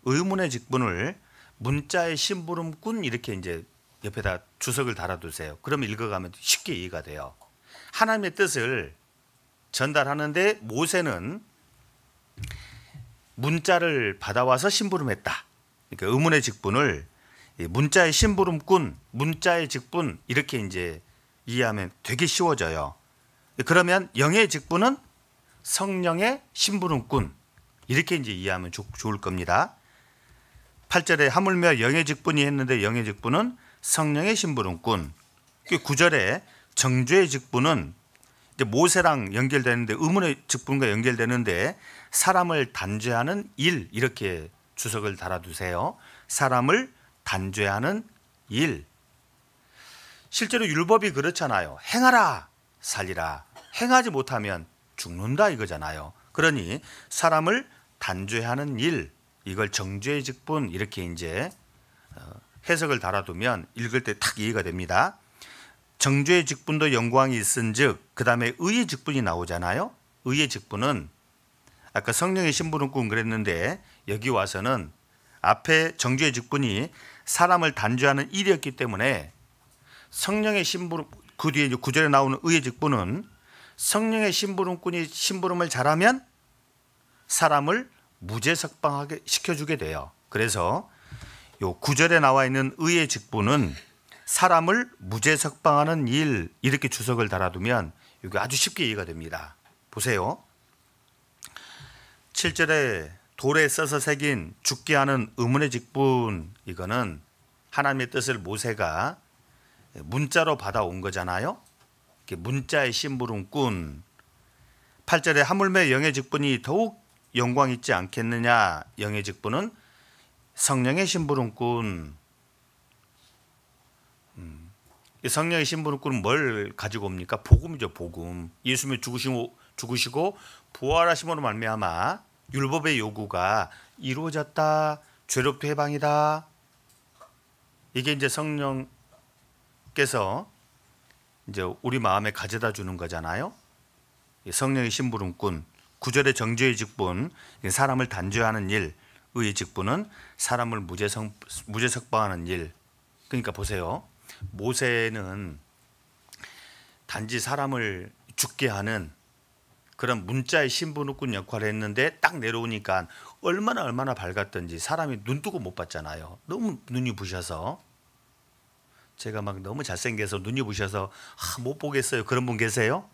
문자의 심부름꾼 이렇게 이제 옆에다 주석을 달아두세요. 그러면 읽어가면 쉽게 이해가 돼요. 하나님의 뜻을 전달하는데 모세는 문자를 받아와서 심부름했다. 그러니까 의문의 직분을 문자의 심부름꾼, 문자의 직분 이렇게 이제 이해하면 되게 쉬워져요. 그러면 영의 직분은 성령의 심부름꾼 이렇게 이제 이해하면 좋을 겁니다. 8절에 하물며 영의 직분이 했는데 영의 직분은 성령의 심부름꾼. 9절에 정죄의 직분은 이제 모세랑 연결되는데 의문의 직분과 연결되는데 사람을 단죄하는 일, 이렇게 주석을 달아두세요. 사람을 단죄하는 일. 실제로 율법이 그렇잖아요. 행하라 살리라. 행하지 못하면 죽는다 이거잖아요. 그러니 사람을 단죄하는 일, 이걸 정죄의 직분, 이렇게 이제 해석을 달아두면 읽을 때 탁 이해가 됩니다. 정죄의 직분도 영광이 있은즉, 그 다음에 의의 직분이 나오잖아요. 의의 직분은 아까 성령의 심부름꾼 그랬는데 여기 와서는 앞에 정죄의 직분이 사람을 단죄하는 일이었기 때문에 성령의 심부름, 그 뒤에 9절에 나오는 의의 직분은 성령의 심부름꾼이 심부름을 잘하면 사람을 무죄 석방하게 시켜주게 돼요. 그래서 요 9절에 나와 있는 의의 직분은 사람을 무죄 석방하는 일, 이렇게 주석을 달아두면 이게 아주 쉽게 이해가 됩니다. 보세요. 7절에 돌에 써서 새긴 죽게 하는 의문의 직분, 이거는 하나님의 뜻을 모세가 문자로 받아온 거잖아요. 문자의 심부름꾼. 8절에 하물며 영의 직분이 더욱 영광 있지 않겠느냐. 영의 직분은 성령의 심부름꾼. 성령의 심부름꾼은 뭘 가지고 옵니까? 복음이죠. 복음. 예수님이 죽으시고 부활하심으로 말미암아 율법의 요구가 이루어졌다. 죄로부터 해방이다. 이게 이제 성령께서 이제 우리 마음에 가져다 주는 거잖아요. 성령의 심부름꾼. 9절의 정죄의 직분, 사람을 단죄하는 일. 의의 직분은 사람을 무죄 석방하는 일. 그러니까 보세요. 모세는 단지 사람을 죽게 하는 그런 문자의 심부름꾼 역할을 했는데 딱 내려오니까 얼마나 밝았던지 사람이 눈 뜨고 못 봤잖아요. 너무 눈이 부셔서. 제가 막 너무 잘생겨서 눈이 부셔서 못 보겠어요. 그런 분 계세요?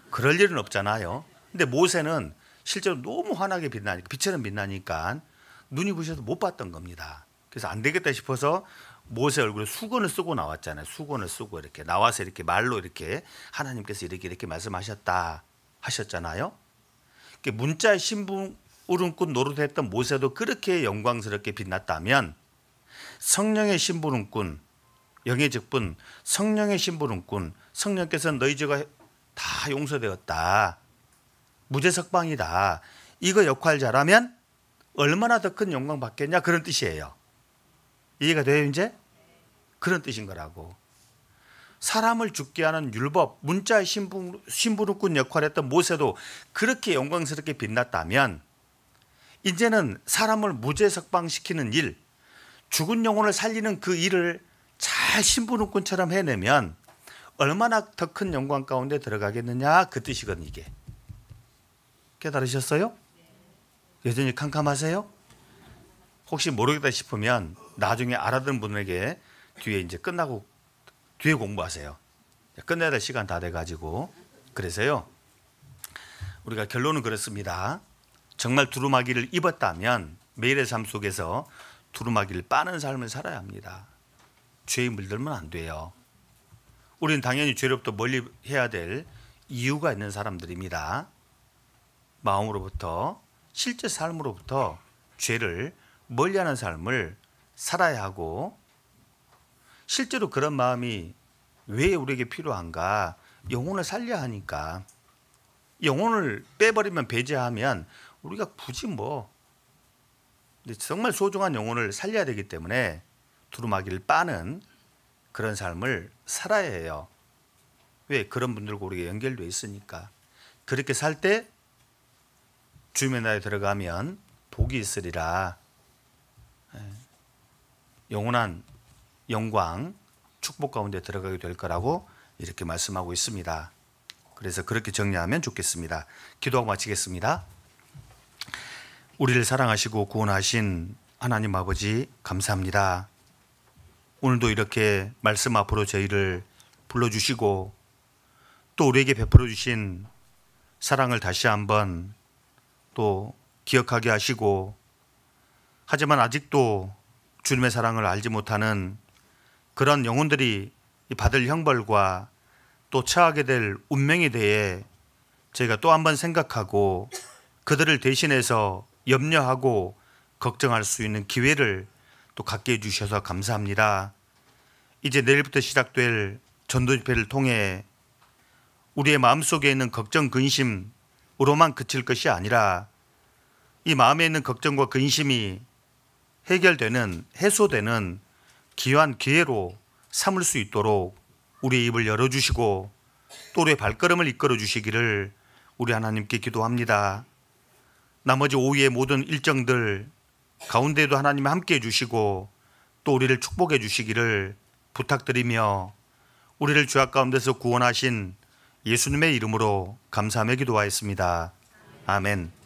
그럴 일은 없잖아요. 근데 모세는 실제로 너무 환하게 빛나니까, 빛처럼 빛나니까 눈이 부셔서 못 봤던 겁니다. 그래서 안 되겠다 싶어서 모세 얼굴에 수건을 쓰고 나왔잖아요. 수건을 쓰고 이렇게 나와서 이렇게 말로 이렇게 하나님께서 이렇게 말씀하셨다 하셨잖아요. 문자의 심부름꾼 노릇했던 모세도 그렇게 영광스럽게 빛났다면 성령의 심부름꾼, 영의 직분, 성령의 심부름꾼, 성령께서는 너희 죄가 다 용서되었다. 무죄 석방이다. 이거 역할 잘하면 얼마나 더 큰 영광 받겠냐, 그런 뜻이에요. 이해가 돼요 이제? 그런 뜻인 거라고. 사람을 죽게 하는 율법, 문자의 심부름꾼 역할을 했던 모세도 그렇게 영광스럽게 빛났다면 이제는 사람을 무죄 석방시키는 일, 죽은 영혼을 살리는 그 일을 잘 심부름꾼처럼 해내면 얼마나 더 큰 영광 가운데 들어가겠느냐, 그 뜻이거든 이게. 깨달으셨어요? 여전히 캄캄하세요? 혹시 모르겠다 싶으면 나중에 알아듣는 분에게 뒤에 이제 끝나고 뒤에 공부하세요. 끝내야 될 시간 다 돼가지고. 그래서요, 우리가 결론은 그렇습니다. 정말 두루마기를 입었다면 매일의 삶 속에서 두루마기를 빠는 삶을 살아야 합니다. 죄에 물들면 안 돼요. 우리는 당연히 죄로부터 멀리 해야 될 이유가 있는 사람들입니다. 마음으로부터, 실제 삶으로부터 죄를 멀리하는 삶을 살아야 하고, 실제로 그런 마음이 왜 우리에게 필요한가? 영혼을 살려야 하니까. 영혼을 빼버리면, 배제하면 우리가 굳이 정말 소중한 영혼을 살려야 되기 때문에 두루마기를 빠는 그런 삶을 살아야 해요. 왜? 그런 분들과 우리가 연결되어 있으니까. 그렇게 살 때 주님의 나라에 들어가면 복이 있으리라. 영원한 영광, 축복 가운데 들어가게 될 거라고 이렇게 말씀하고 있습니다. 그래서 그렇게 정리하면 좋겠습니다. 기도하고 마치겠습니다. 우리를 사랑하시고 구원하신 하나님 아버지, 감사합니다. 오늘도 이렇게 말씀 앞으로 저희를 불러주시고 또 우리에게 베풀어 주신 사랑을 다시 한번 또 기억하게 하시고, 하지만 아직도 주님의 사랑을 알지 못하는 그런 영혼들이 받을 형벌과 또 처하게 될 운명에 대해 저희가 또 한 번 생각하고 그들을 대신해서 염려하고 걱정할 수 있는 기회를 또 갖게 해주셔서 감사합니다. 이제 내일부터 시작될 전도 집회를 통해 우리의 마음속에 있는 걱정, 근심으로만 그칠 것이 아니라 이 마음에 있는 걱정과 근심이 해결되는, 해소되는 귀한 기회로 삼을 수 있도록 우리의 입을 열어주시고 또 우리의 발걸음을 이끌어 주시기를 우리 하나님께 기도합니다. 나머지 오후의 모든 일정들 가운데도 하나님이 함께 해주시고 또 우리를 축복해 주시기를 부탁드리며 우리를 죄악 가운데서 구원하신 예수님의 이름으로 감사하며 기도하였습니다. 아멘.